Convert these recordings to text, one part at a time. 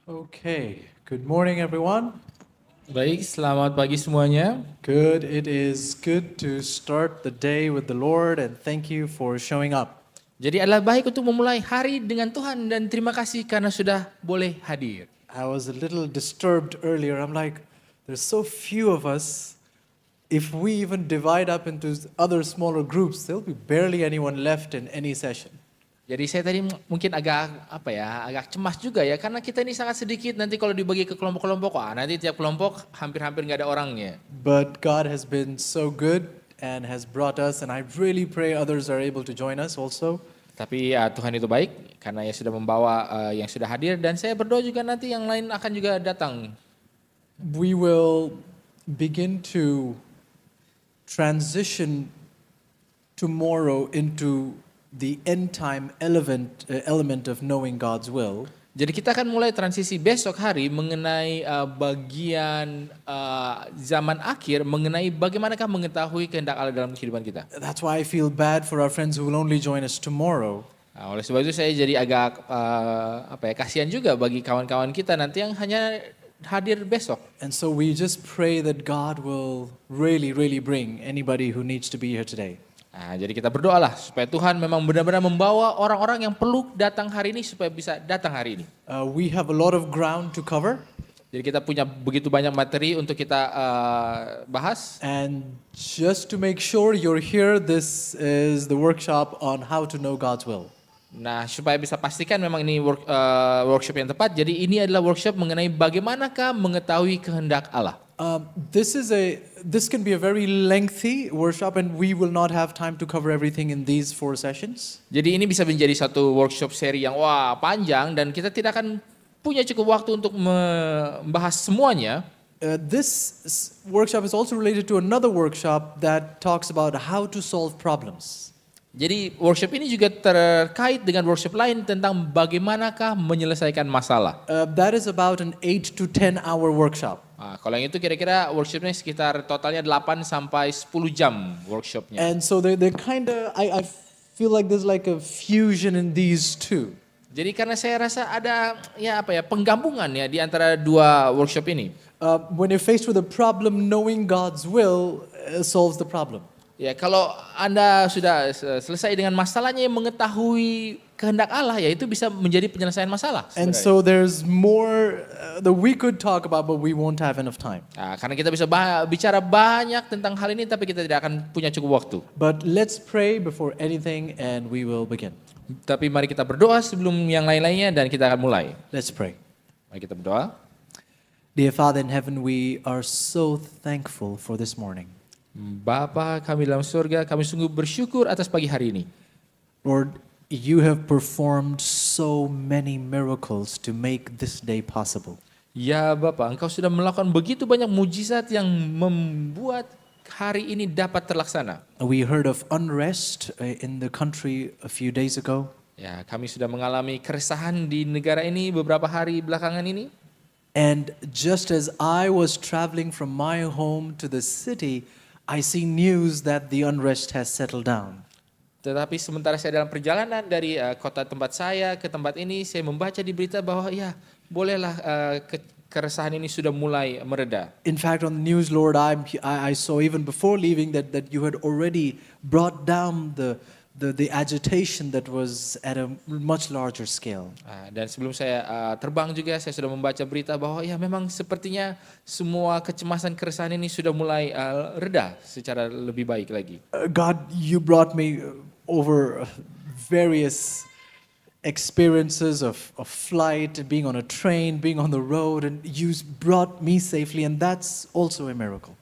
Okay, good morning everyone. Baik, selamat pagi semuanya. Good, it is good to start the day with the Lord and thank you for showing up. Jadi adalah baik untuk memulai hari dengan Tuhan dan terima kasih karena sudah boleh hadir. I was a little disturbed earlier. I'm like, there's so few of us. If we even divide up into other smaller groups, there'll be barely anyone left in any session. Jadi saya tadi mungkin agak cemas juga ya karena kita ini sangat sedikit, nanti kalau dibagi ke kelompok-kelompok, nanti tiap kelompok hampir-hampir nggak ada orangnya. But God has been so good and has brought us, and I really pray others are able to join us also. Tapi Tuhan itu baik karena ya sudah membawa yang sudah hadir dan saya berdoa juga nanti yang lain akan juga datang. We will begin to transition tomorrow into the end time element of knowing God's will. Jadi kita akan mulai transisi besok hari mengenai bagian zaman akhir, mengenai bagaimanakah mengetahui kehendak Allah dalam kehidupan kita. That's why I feel bad for our friends who will only join us tomorrow. Nah, oleh sebab itu saya jadi agak kasihan juga bagi kawan-kawan kita nanti yang hanya hadir besok. And so we just pray that God will really bring anybody who needs to be here today. Nah, jadi kita berdoalah supaya Tuhan memang benar-benar membawa orang-orang yang perlu datang hari ini supaya bisa datang hari ini. We have a lot of ground to cover. Jadi kita punya begitu banyak materi untuk kita bahas. And just to make sure you're here, this is the workshop on how to know God's will. Nah, supaya bisa pastikan memang ini workshop yang tepat. Jadi ini adalah workshop mengenai bagaimanakah mengetahui kehendak Allah. This can be a very lengthy workshop, and we will not have time to cover everything in these 4 sessions. Jadi ini bisa menjadi satu workshop seri yang panjang dan kita tidak akan punya cukup waktu untuk membahas semuanya. This workshop is also related to another workshop that talks about how to solve problems. Jadi workshop ini juga terkait dengan workshop lain tentang bagaimanakah menyelesaikan masalah. That is about an 8 to 10 hour workshop. Nah, kalau yang itu kira-kira workshopnya sekitar totalnya 8 sampai 10 jam workshopnya. And so they kind of, I feel like there's like a fusion in these two. Jadi karena saya rasa ada penggabungan ya di antara dua workshop ini. When you're faced with a problem, knowing God's will solves the problem. Ya, kalau Anda sudah selesai dengan masalahnya, mengetahui kehendak Allah, ya itu bisa menjadi penyelesaian masalah. And so there's more that we could talk about, but we won't have enough time. Nah, karena kita bisa bicara banyak tentang hal ini, tapi kita tidak akan punya cukup waktu. But let's pray before anything, and we will begin. Tapi mari kita berdoa sebelum yang lain-lainnya, dan kita akan mulai. Let's pray. Mari kita berdoa. Dear Father in heaven, we are so thankful for this morning. Bapa kami dalam surga, kami sungguh bersyukur atas pagi hari ini. Lord, you have performed so many miracles to make this day possible. Ya Bapa, Engkau sudah melakukan begitu banyak mujizat yang membuat hari ini dapat terlaksana. We heard of unrest in the country a few days ago. Ya, kami sudah mengalami keresahan di negara ini beberapa hari belakangan ini. And just as I was traveling from my home to the city, I see news that the unrest has settled down. Tetapi sementara saya dalam perjalanan dari kota tempat saya ke tempat ini, saya membaca di berita bahwa ya bolehlah keresahan ini sudah mulai mereda. In fact, on the news, Lord, I saw even before leaving that you had already brought down the agitation that was at a much larger scale. Dan sebelum saya terbang juga, saya sudah membaca berita bahwa ya memang sepertinya semua kecemasan keresahan ini sudah mulai reda secara lebih baik lagi. God, you brought me over various experiences of flight, being on a train, being on the road, and you brought me safely, and that's also a miracle.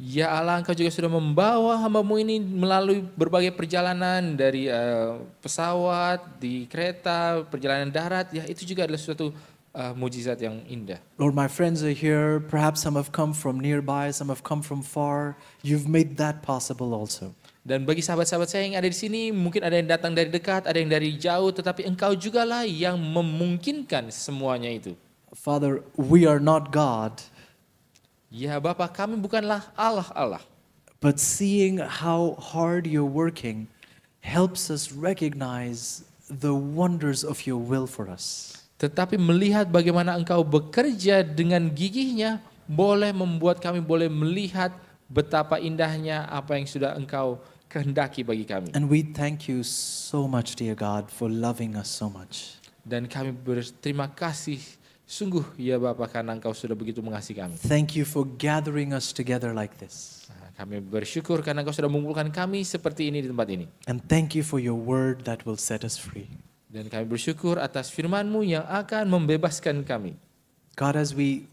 Ya Allah, Engkau juga sudah membawa hamba-Mu ini melalui berbagai perjalanan dari pesawat, di kereta, perjalanan darat. Ya itu juga adalah suatu mujizat yang indah. Lord, my friends are here. Perhaps some have come from nearby, some have come from far. You've made that possible also. Dan bagi sahabat-sahabat saya yang ada di sini, mungkin ada yang datang dari dekat, ada yang dari jauh, tetapi Engkau jugalah yang memungkinkan semuanya itu. Father, we are not God. Ya Bapa, kami bukanlah Allah. But seeing how hard you're working helps us recognize the wonders of your will for us. Tetapi melihat bagaimana Engkau bekerja dengan gigihnya boleh membuat kami boleh melihat betapa indahnya apa yang sudah Engkau kehendaki bagi kami. And we thank you so much, dear God, for loving us so much. Dan kami berterima kasih sungguh ya Bapa karena Engkau sudah begitu mengasihi kami. Thank you for gathering us together like this. Kami bersyukur karena Engkau sudah mengumpulkan kami seperti ini di tempat ini. And thank you for your word that will set us free. Dan kami bersyukur atas firman-Mu yang akan membebaskan kami. God, as we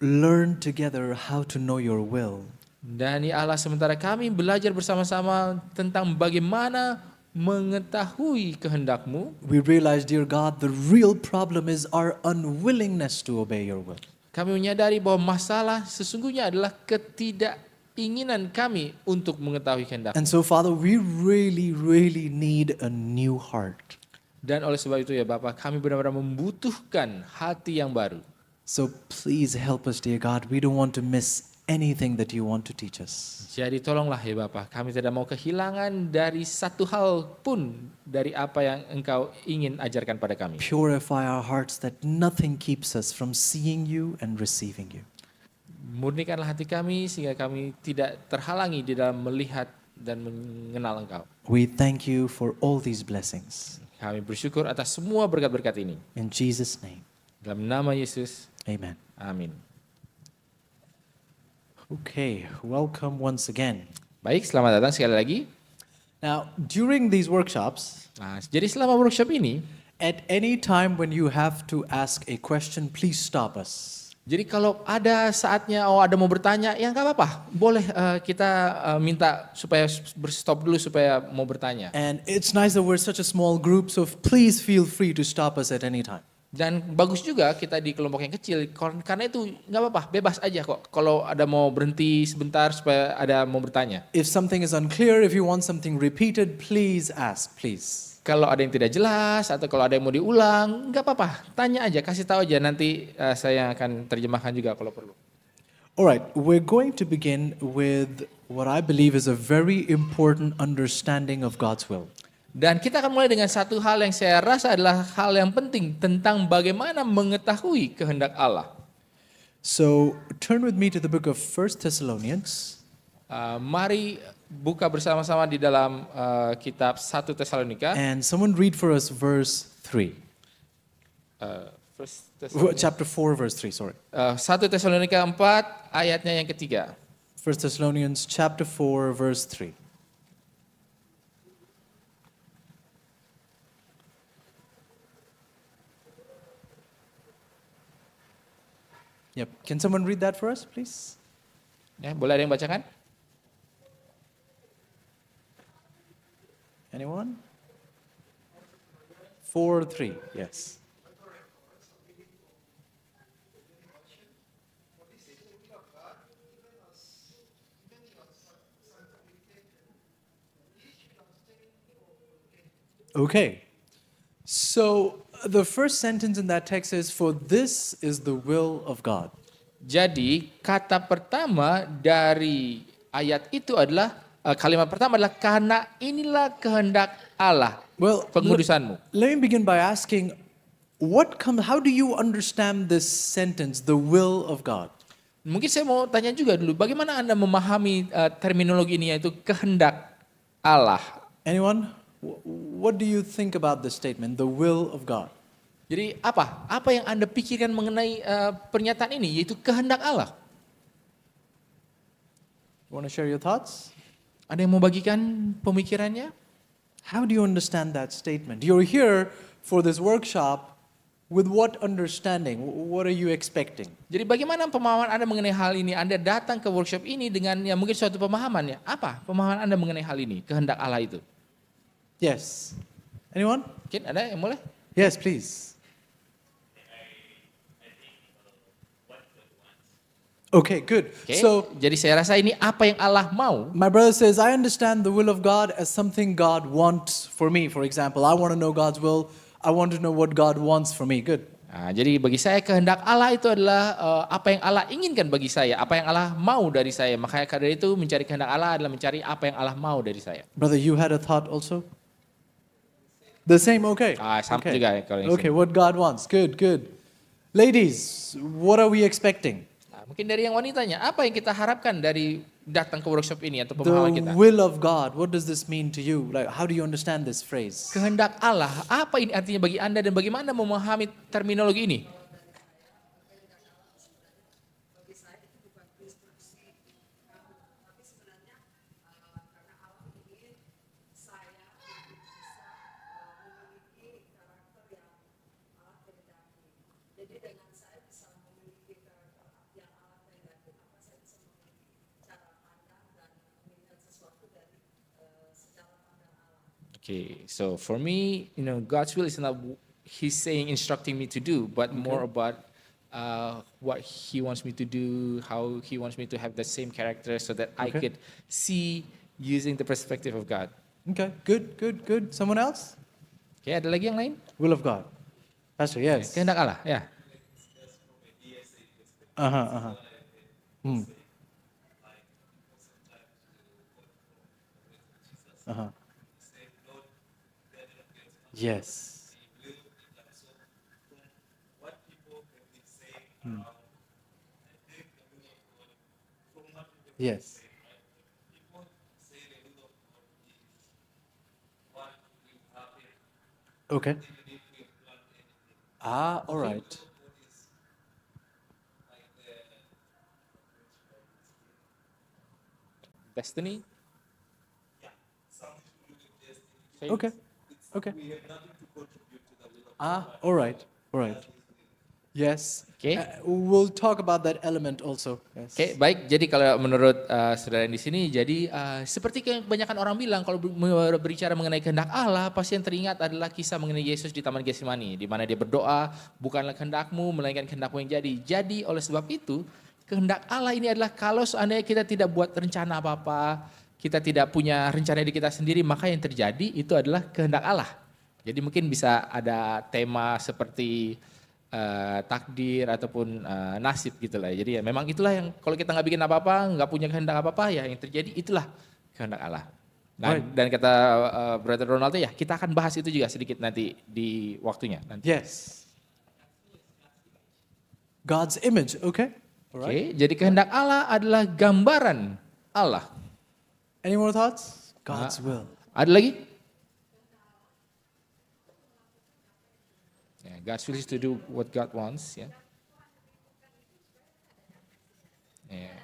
learn together how to know your will, Dan ya Allah, sementara kami belajar bersama-sama tentang bagaimana mengetahui kehendak-Mu, we realize, dear God, the real problem is our unwillingness to obey your will. kami menyadari bahwa masalah sesungguhnya adalah keinginan kami untuk mengetahui kehendak. And so, Father, we really, really need a new heart. Dan oleh sebab itu ya Bapak, kami benar-benar membutuhkan hati yang baru. So please help us, dear God. We don't want to miss anything that you want to teach us. Jadi tolonglah ya Bapak, kami tidak mau kehilangan dari satu hal pun dari apa yang Engkau ingin ajarkan pada kami. Purify our hearts that nothing keeps us from seeing you and receiving you. Murnikanlah hati kami sehingga kami tidak terhalangi di dalam melihat dan mengenal Engkau. We thank you for all these blessings. Kami bersyukur atas semua berkat-berkat ini. In Jesus' name, Dalam nama Yesus, amen. amin. Okay, welcome once again. Baik, selamat datang sekali lagi. Now, during these workshops, Nah, jadi selama workshop ini, at any time when you have to ask a question, please stop us. jadi kalau ada saatnya, ada mau bertanya, ya nggak apa-apa. Boleh kita minta supaya berstop dulu supaya mau bertanya. And it's nice that we're such a small group, so please feel free to stop us at any time. Dan bagus juga kita di kelompok yang kecil, karena itu nggak apa-apa, bebas aja kok. Kalau ada mau berhenti sebentar supaya ada mau bertanya. If something is unclear, if you want something repeated, please ask, please. Kalau ada yang tidak jelas atau kalau ada yang mau diulang, nggak apa-apa, tanya aja, kasih tahu aja, nanti saya akan terjemahkan juga kalau perlu. Alright, we're going to begin with what I believe is a very important understanding of God's will. Dan kita akan mulai dengan satu hal yang saya rasa adalah hal yang penting tentang bagaimana mengetahui kehendak Allah. So turn with me to the book of 1 Thessalonians. Mari buka bersama-sama di dalam kitab 1 Tesalonika. And someone read for us verse 3. Chapter 4, verse 3, sorry. 1 Tesalonika 4 ayatnya yang ketiga. 1 Thessalonians chapter 4, verse 3. Yep. Can someone read that for us, please? Ya, boleh ada yang bacakan? Anyone? 4:3. Yes. Okay. So the first sentence in that text is, "For this is the will of God." Jadi kata pertama dari ayat itu adalah kalimat pertama adalah karena inilah kehendak Allah. Well, pengudusanmu. let me begin by asking, how do you understand this sentence, the will of God? Mungkin saya mau tanya juga dulu, bagaimana Anda memahami terminologi ini yaitu kehendak Allah? Anyone? What do you think about this statement, the will of God? Jadi apa? Apa yang Anda pikirkan mengenai pernyataan ini yaitu kehendak Allah? You want to share your thoughts? Ada yang mau bagikan pemikirannya? How do you understand that statement? You're here for this workshop with what understanding? What are you expecting? Jadi bagaimana pemahaman Anda mengenai hal ini? Anda datang ke workshop ini dengan ya mungkin suatu pemahaman ya. Apa pemahaman Anda mengenai hal ini? Kehendak Allah itu. Yes. Anyone? Mungkin ada yang boleh? Yes, please. Okay, good. Okay. So, Jadi saya rasa ini apa yang Allah mau. my brother says, I understand the will of God as something God wants for me. For example, I want to know God's will. I want to know what God wants for me. Good. Nah, jadi bagi saya kehendak Allah itu adalah apa yang Allah inginkan bagi saya, apa yang Allah mau dari saya. Makanya karena itu mencari kehendak Allah adalah mencari apa yang Allah mau dari saya. Brother, you had a thought also? The same, okay. Sama Okay. juga kalau yang Okay, sini. what God wants. Good, good. Ladies, what are we expecting? Nah, mungkin dari yang wanitanya, apa yang kita harapkan dari datang ke workshop ini atau pemahaman The kita? will of God. What does this mean to you? Like, how do you understand this phrase? Kehendak Allah, apa ini artinya bagi Anda dan bagaimana memahami terminologi ini? Okay, so for me, God's will is not He's saying instructing me to do, but more about what He wants me to do, how He wants me to have the same character, so that I Okay. could see using the perspective of God. Okay, good, good, good. Someone else? Okay, ada lagi yang lain? Will of God. Pastor, yes. Kehendak Allah, ya. Uh-huh, uh-huh. Hmm. Uh-huh. Yes. Hmm. Yes. Okay. All right. Destiny. Fate. Okay. Okay. All right. All right. Yes. Okay. We'll talk about that element also. Yes. Oke, baik. Jadi kalau menurut saudara di sini, jadi seperti kebanyakan orang bilang kalau berbicara mengenai kehendak Allah, pasti yang teringat adalah kisah mengenai Yesus di Taman Getsemani, di mana dia berdoa, bukanlah kehendakmu, melainkan kehendakmu yang jadi. Jadi oleh sebab itu, kehendak Allah ini adalah kalau seandainya kita tidak buat rencana apa-apa, kita tidak punya rencana di kita sendiri, maka yang terjadi itu adalah kehendak Allah. Jadi mungkin bisa ada tema seperti takdir ataupun nasib gitu lah. Jadi ya memang itulah yang kalau kita nggak bikin apa-apa, nggak punya kehendak apa-apa, ya yang terjadi itulah kehendak Allah. Nah, dan kata Brother Ronaldo ya, kita akan bahas itu juga sedikit nanti di waktunya. Nanti. Yes. God's image. Okay. All Oke, right. jadi kehendak Allah adalah gambaran Allah. Any more thoughts? God's will. Ada lagi? Yeah, God's will is to do what God wants. Yeah. Yeah.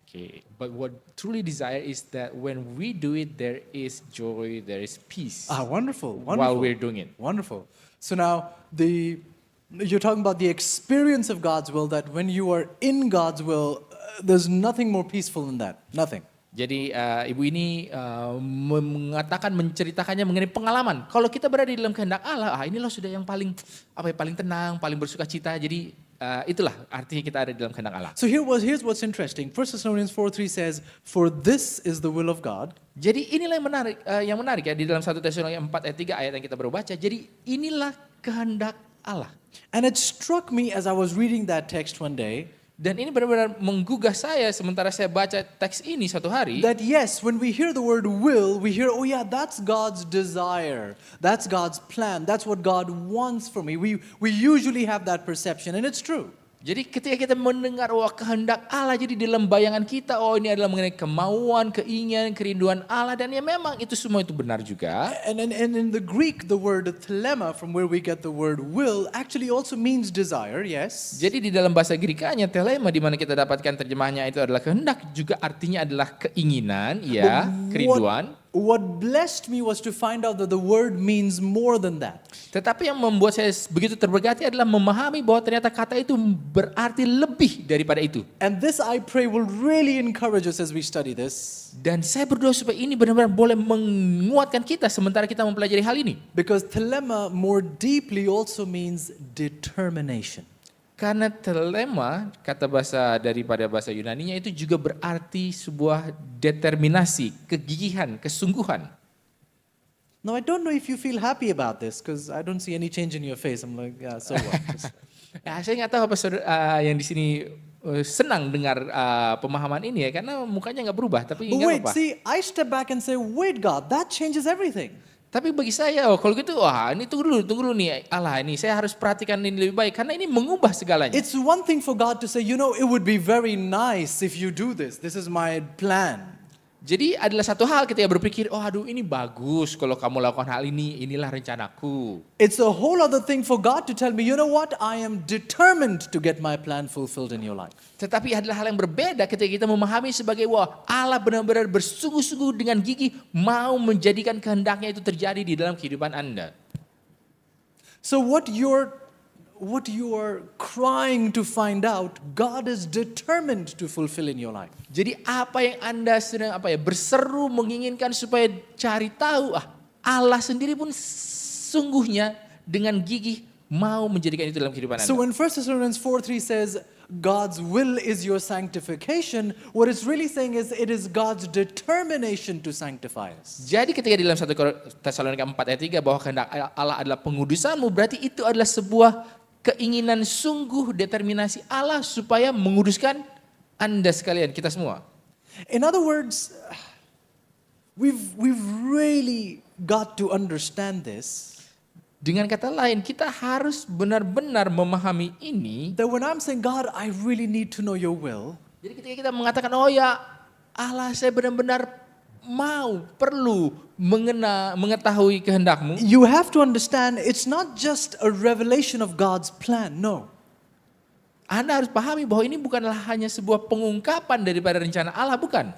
Okay, but what truly desire is that when we do it, there is joy, there is peace Wonderful. Wonderful. while we're doing it. Wonderful. So now you're talking about the experience of God's will, that when you are in God's will, there's nothing more peaceful than that. Nothing. Jadi ibu ini mengatakan, menceritakannya mengenai pengalaman. Kalau kita berada di dalam kehendak Allah, inilah sudah yang paling paling tenang, paling bersuka cita. Jadi itulah artinya kita ada di dalam kehendak Allah. So here's what's interesting. 1 Thessalonians 4:3 says, "For this is the will of God." Jadi inilah yang menarik ya di dalam 1 Tesalonika 4 ayat 3 ayat yang kita baru baca. Jadi inilah kehendak Allah. And it struck me as I was reading that text one day, Dan ini benar-benar menggugah saya sementara saya baca teks ini satu hari. that yes, when we hear the word will, we hear, oh yeah, that's God's desire. That's God's plan. That's what God wants for me. We usually have that perception, and it's true. Jadi ketika kita mendengar kehendak Allah, jadi dalam bayangan kita, ini adalah mengenai kemauan, keinginan, kerinduan Allah, dan ya memang itu semua itu benar juga. And in the Greek, the word thelema, from where we get the word will, actually also means desire, yes. Jadi di dalam bahasa Grikanya telema, di mana kita dapatkan terjemahnya itu adalah kehendak, juga artinya adalah keinginan, ya, kerinduan. What blessed me was to find out that the word means more than that. Tetapi yang membuat saya begitu terberkati adalah memahami bahwa ternyata kata itu berarti lebih daripada itu. And this, I pray, will really encourage us as we study this. Dan saya berdoa supaya ini benar-benar boleh menguatkan kita sementara kita mempelajari hal ini. Because thelema more deeply also means determination. Karena telema, kata daripada bahasa Yunaninya itu juga berarti sebuah determinasi, kegigihan, kesungguhan. Now, I don't know if you feel happy about this, because I don't see any change in your face. I'm like, yeah, so what? Ya, saya nggak tahu apa yang di sini senang dengar pemahaman ini ya, karena mukanya nggak berubah, tapi But nggak wait, apa-apa. see, I step back and say, wait, God, that changes everything. Tapi bagi saya, kalau gitu, wah ini tunggu dulu nih, Allah ini saya harus perhatikan ini lebih baik, karena ini mengubah segalanya. It's one thing for God to say, it would be very nice if you do this. This is my plan. Jadi adalah satu hal ketika berpikir, oh aduh ini bagus kalau kamu lakukan hal ini, inilah rencanaku. It's a whole other thing for God to tell me, you know what, I am determined to get my plan fulfilled in your life. Tetapi adalah hal yang berbeda ketika kita memahami sebagai, wah Allah benar-benar bersungguh-sungguh dengan gigih mau menjadikan kehendaknya itu terjadi di dalam kehidupan Anda. So what you are crying to find out, God is determined to fulfill in your life. Jadi apa yang Anda sedang berseru menginginkan supaya cari tahu, Allah sendiri pun sungguhnya dengan gigih mau menjadikan itu dalam kehidupan Anda. So when 1 Thessalonians 4:3 says God's will is your sanctification, what it's really saying is it is God's determination to sanctify us. Jadi ketika di dalam 1 Tesalonika 4 ayat 3 bahwa kehendak Allah adalah pengudusanmu, berarti itu adalah sebuah keinginan sungguh, determinasi Allah supaya menguduskan Anda sekalian, kita semua. In other words, we've really got to understand this. Dengan kata lain, kita harus benar-benar memahami ini. That when I'm saying, God, I really need to know your will. Jadi ketika kita mengatakan, oh ya Allah, saya benar-benar perlu mengetahui kehendakmu. You have to understand it's not just a revelation of God's plan, no. Anda harus pahami bahwa ini bukanlah hanya sebuah pengungkapan daripada rencana Allah, bukan.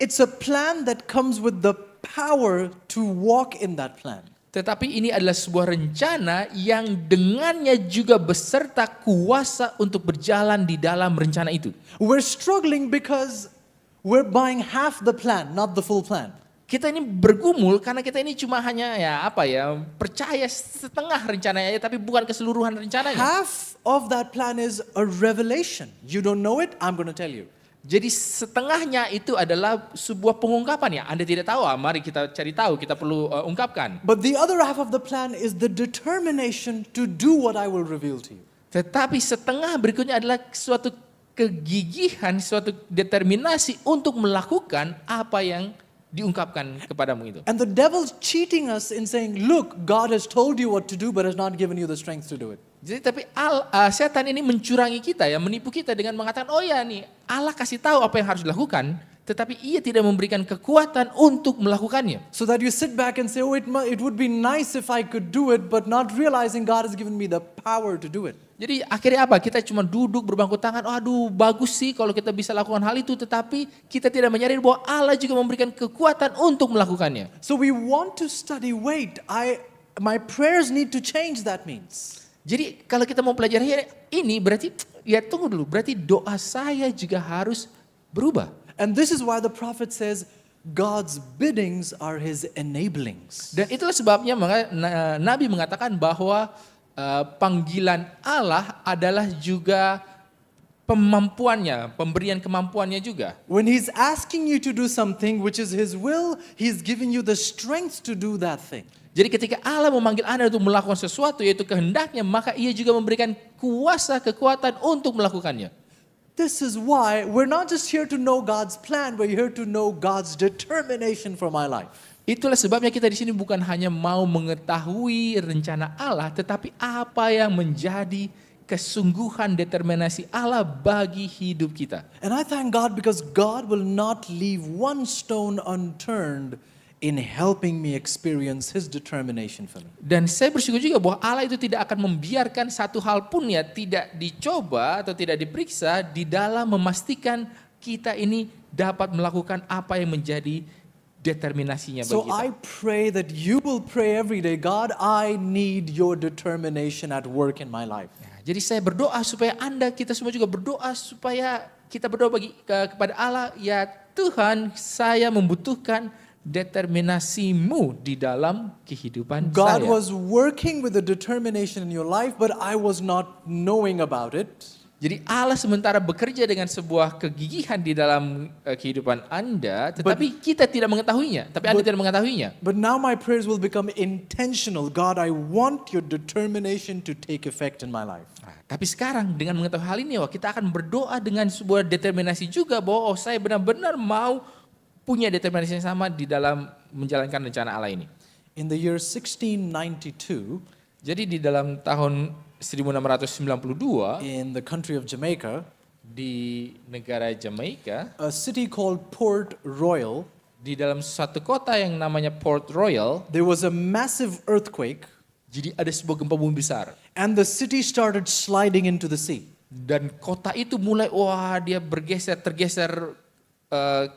It's a plan that comes with the power to walk in that plan. Tetapi ini adalah sebuah rencana yang dengannya juga beserta kuasa untuk berjalan di dalam rencana itu. We're struggling because we're buying half the plan, not the full plan. Kita ini bergumul karena kita ini cuma hanya percaya setengah rencananya, tapi bukan keseluruhan rencananya. Half of that plan is a revelation. You don't know it, I'm going to tell you. Jadi setengahnya itu adalah sebuah pengungkapan ya. Anda tidak tahu, mari kita cari tahu, kita perlu ungkapkan. But the other half of the plan is the determination to do what I will reveal to you. Tetapi setengah berikutnya adalah suatu kegigihan, suatu determinasi untuk melakukan apa yang diungkapkan kepadamu itu. And the devil's cheating us in saying, look, God has told you what to do but has not given you the strength to do it. Jadi tapi setan ini mencurangi kita ya, menipu kita dengan mengatakan, oh ya nih, Allah kasih tahu apa yang harus dilakukan, tetapi ia tidak memberikan kekuatan untuk melakukannya. So that you sit back and say, oh, it would be nice if I could do it, but not realizing God has given me the power to do it. Jadi akhirnya apa? Kita cuma duduk berbangku tangan, aduh bagus sih kalau kita bisa lakukan hal itu, tetapi kita tidak menyadari bahwa Allah juga memberikan kekuatan untuk melakukannya. So we want to study, wait, my prayers need to change, that means. Jadi kalau kita mau pelajari ini berarti, ya tunggu dulu, berarti doa saya juga harus berubah. And this is why the prophet says, God's biddings are his enablings. Dan itulah sebabnya Nabi mengatakan bahwa panggilan Allah adalah juga pemampuannya, pemberian kemampuannya juga. When he's asking you to do something which is his will, he's giving you the strength to do that thing. Jadi ketika Allah memanggil Anda untuk melakukan sesuatu yaitu kehendaknya, maka ia juga memberikan kuasa, kekuatan untuk melakukannya. This is why we're not just here to know God's plan, we're here to know God's determination for my life. Itulah sebabnya kita di sini bukan hanya mau mengetahui rencana Allah, tetapi apa yang menjadi kesungguhan determinasi Allah bagi hidup kita. And I thank God because God will not leave one stone unturned in helping me experience his determination for me. Dan saya bersyukur juga bahwa Allah itu tidak akan membiarkan satu hal pun ya tidak dicoba atau tidak diperiksa di dalam memastikan kita ini dapat melakukan apa yang menjadi determinasinya bagi So kita. I pray that you will pray every day, God, I need your determination at work in my life. Jadi saya berdoa supaya kita semua juga berdoa supaya kita berdoa kepada Allah, ya Tuhan, saya membutuhkan determinasimu di dalam kehidupan God saya. was working with the determination in your life, but I was not knowing about it. Jadi Allah sementara bekerja dengan sebuah kegigihan di dalam kehidupan Anda, tetapi kita tidak mengetahuinya, tapi Anda tidak mengetahuinya. But now my prayers will become intentional. God, I want your determination to take effect in my life. Nah, tapi sekarang dengan mengetahui hal ini, kita akan berdoa dengan sebuah determinasi juga bahwa saya benar-benar mau punya determinasi yang sama di dalam menjalankan rencana Allah ini. In the year 1692, jadi di dalam tahun 1692 in the country of Jamaica, di negara Jamaika, a city called Port Royal, di dalam suatu kota yang namanya Port Royal, there was a massive earthquake, jadi ada sebuah gempa bumi besar. and the city started sliding into the sea. Dan kota itu mulai dia tergeser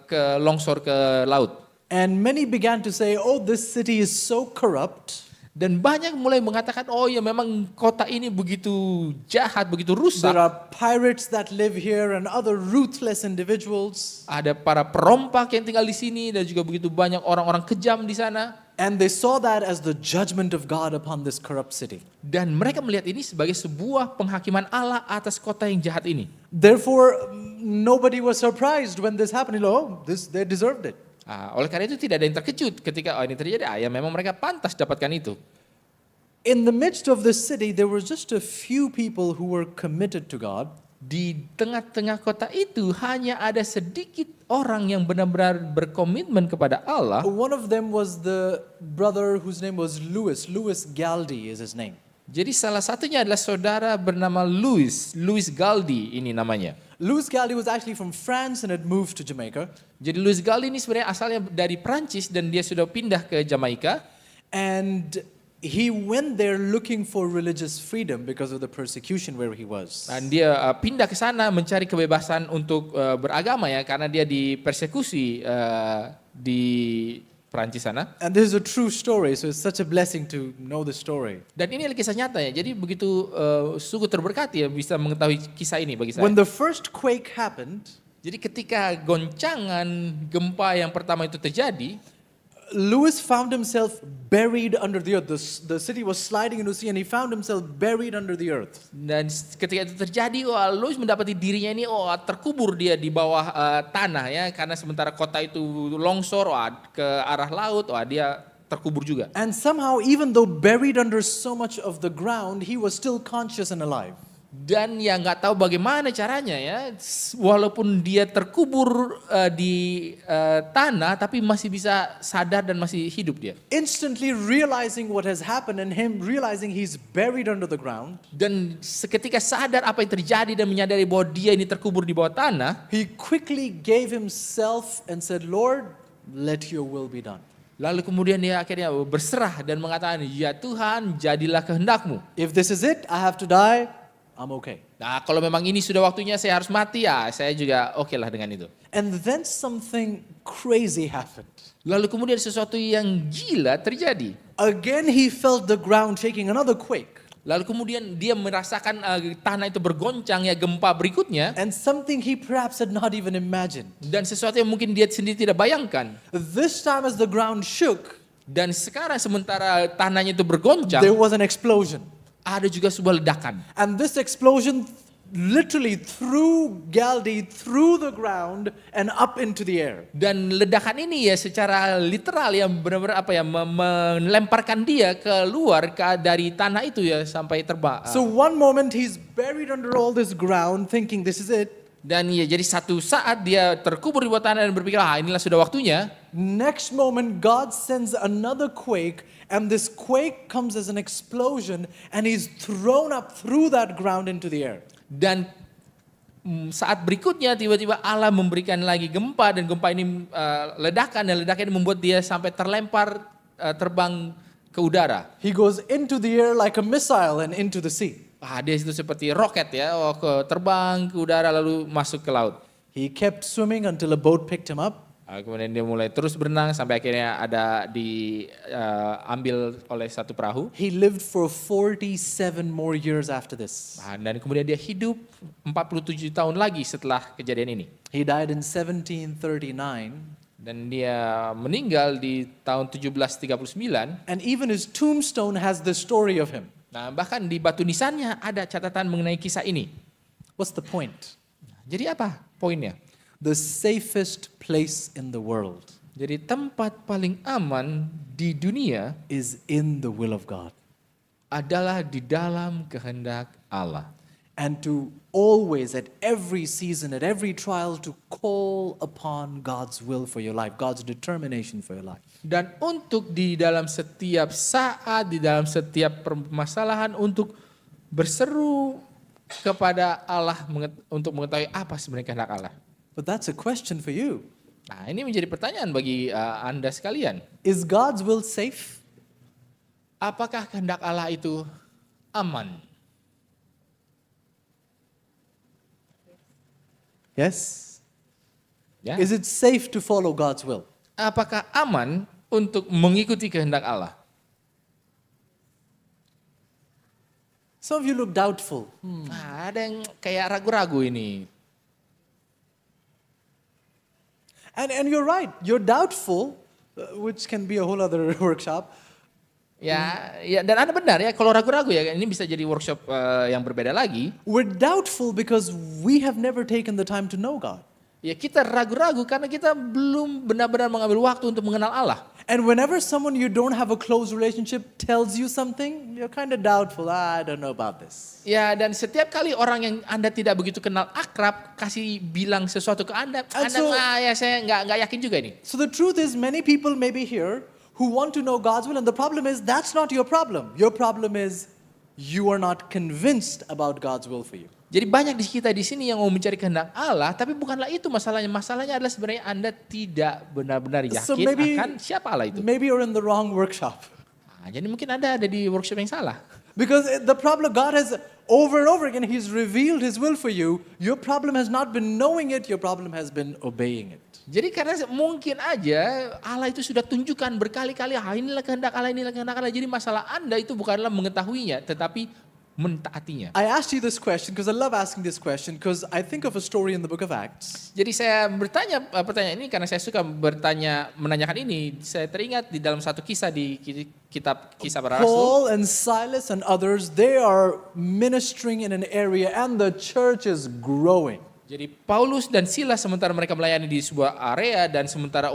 ke longsor ke laut. And many began to say, oh, this city is so corrupt. Dan banyak mulai mengatakan, oh ya memang kota ini begitu jahat, begitu rusak. There are pirates that live here and other ruthless individuals. Ada para perompak yang tinggal di sini dan juga begitu banyak orang-orang kejam di sana. And they saw that as the judgment of God upon this corrupt city. Dan mereka melihat ini sebagai sebuah penghakiman Allah atas kota yang jahat ini. Therefore, nobody was surprised when this happened. Oh, they deserved it. Oleh karena itu tidak ada yang terkejut ketika ini terjadi. Ya memang mereka pantas dapatkan itu. In the midst of this city, there were just a few people who were committed to God. Di tengah-tengah kota itu hanya ada sedikit orang yang benar-benar berkomitmen kepada Allah. One of them was the brother whose name was Louis. Louis Galdi is his name. Jadi salah satunya adalah saudara bernama Louis Galdi ini namanya. Louis Galdi was actually from France and had moved to Jamaica. Jadi Louis Galdi ini sebenarnya asalnya dari Prancis dan dia sudah pindah ke Jamaika. And he went there looking for religious freedom because of the persecution where he was. Dan dia pindah ke sana mencari kebebasan untuk beragama ya karena dia dipersekusi di Prancis sana. And this is a true story, so it's such a blessing to know the story. Dan ini adalah kisah nyata ya. Jadi begitu sungguh terberkati ya bisa mengetahui kisah ini bagi saya. When the first quake happened, jadi ketika goncangan gempa yang pertama itu terjadi, Louis found himself buried under the earth. The city was sliding into the sea and he found himself buried under the earth. Dan ketika itu terjadi, Louis mendapati dirinya ini terkubur dia di bawah tanah ya karena sementara kota itu longsor ke arah laut, dia terkubur juga. And somehow even though buried under so much of the ground, he was still conscious and alive. Dan ya nggak tahu bagaimana caranya ya, walaupun dia terkubur di tanah, tapi masih bisa sadar dan masih hidup dia. Instantly realizing what has happened and him realizing he's buried under the ground, Dan seketika sadar apa yang terjadi dan menyadari bahwa dia ini terkubur di bawah tanah, he quickly gave himself and said, Lord, let your will be done. lalu kemudian dia akhirnya berserah dan mengatakan, ya Tuhan, jadilah kehendak-Mu. If this is it, I have to die, I'm okay. Nah, kalau memang ini sudah waktunya saya harus mati, ya saya juga oke lah dengan itu. And then something crazy happened. Lalu kemudian sesuatu yang gila terjadi. Again he felt the ground shaking, another quake. Lalu kemudian dia merasakan tanah itu bergoncang ya, gempa berikutnya. And something he perhaps had not even imagined. Dan sesuatu yang mungkin dia sendiri tidak bayangkan. This time as the ground shook, Dan sekarang sementara tanahnya itu bergoncang, there was an explosion. ada juga sebuah ledakan. And this explosion literally threw Galdi through the ground and up into the air. Dan ledakan ini ya secara literal yang benar-benar melemparkan dia keluar dari tanah itu ya sampai terbang. So one moment he's buried under all this ground thinking this is it. Dan ya jadi satu saat dia terkubur di bawah tanah dan berpikir, inilah sudah waktunya. Next moment God sends another quake and this quake comes as an explosion and he's thrown up through that ground into the air. Dan saat berikutnya tiba-tiba Allah memberikan lagi gempa dan gempa ini ledakan dan ledakan ini membuat dia sampai terlempar terbang ke udara. He goes into the air like a missile and into the sea. Dia itu seperti roket ya, terbang ke udara lalu masuk ke laut. He kept swimming until a boat picked him up. Kemudian dia mulai terus berenang sampai akhirnya diambil oleh satu perahu. He lived for 47 more years after this. Dan kemudian dia hidup 47 tahun lagi setelah kejadian ini. He died in 1739. Dan dia meninggal di tahun 1739. And even his tombstone has the story of him. Nah, bahkan di batu nisannya ada catatan mengenai kisah ini. What's the point? Jadi apa poinnya? The safest place in the world Jadi tempat paling aman di dunia is in the will of God. adalah di dalam kehendak Allah. And to always, at every season, at every trial, to call upon God's will for your life, God's determination for your life. Dan untuk di dalam setiap saat, di dalam setiap permasalahan untuk berseru kepada Allah untuk mengetahui apa sebenarnya kehendak Allah. But that's a question for you. Nah, ini menjadi pertanyaan bagi Anda sekalian. Is God's will safe? Apakah kehendak Allah itu aman? Yes? Ya. Is it safe to follow God's will? Apakah aman untuk mengikuti kehendak Allah? Some of you look doubtful. Nah, ada yang kayak ragu-ragu ini. And you're right, you're doubtful, which can be a whole other workshop. Ya, dan Anda benar ya, kalau ragu-ragu ya, ini bisa jadi workshop yang berbeda lagi. We're doubtful because we have never taken the time to know God. Ya, kita ragu-ragu karena kita belum benar-benar mengambil waktu untuk mengenal Allah. And whenever someone you don't have a close relationship tells you something, you're kind of doubtful. I don't know about this. Ya, dan setiap kali orang yang Anda tidak begitu kenal akrab kasih bilang sesuatu ke Anda, ya saya nggak yakin juga ini. So the truth is, many people may be here who want to know God's will, and the problem is that's not your problem. Your problem is you are not convinced about God's will for you. Jadi banyak di kita di sini yang mau mencari kehendak Allah, tapi bukanlah itu masalahnya. Masalahnya adalah sebenarnya Anda tidak benar-benar yakin akan siapa Allah itu. Maybe you're in the wrong workshop. Nah, jadi mungkin Anda ada di workshop yang salah. Because the problem, God has over and over again, He's revealed His will for you. Your problem has not been knowing it, your problem has been obeying it. Jadi karena mungkin aja Allah itu sudah tunjukkan berkali-kali, inilah kehendak Allah, inilah kehendak Allah. Jadi masalah Anda itu bukanlah mengetahuinya, tetapi mentaatinya. I asked you this question because I love asking this question because I think of a story in the book of Acts. Jadi saya bertanya pertanyaan ini karena saya suka menanyakan ini. Saya teringat di dalam satu kisah di kitab Kisah Para Rasul. Paul and Silas and others, they are ministering in an area and the church is growing. Jadi Paulus dan Silas sementara mereka melayani di sebuah area dan sementara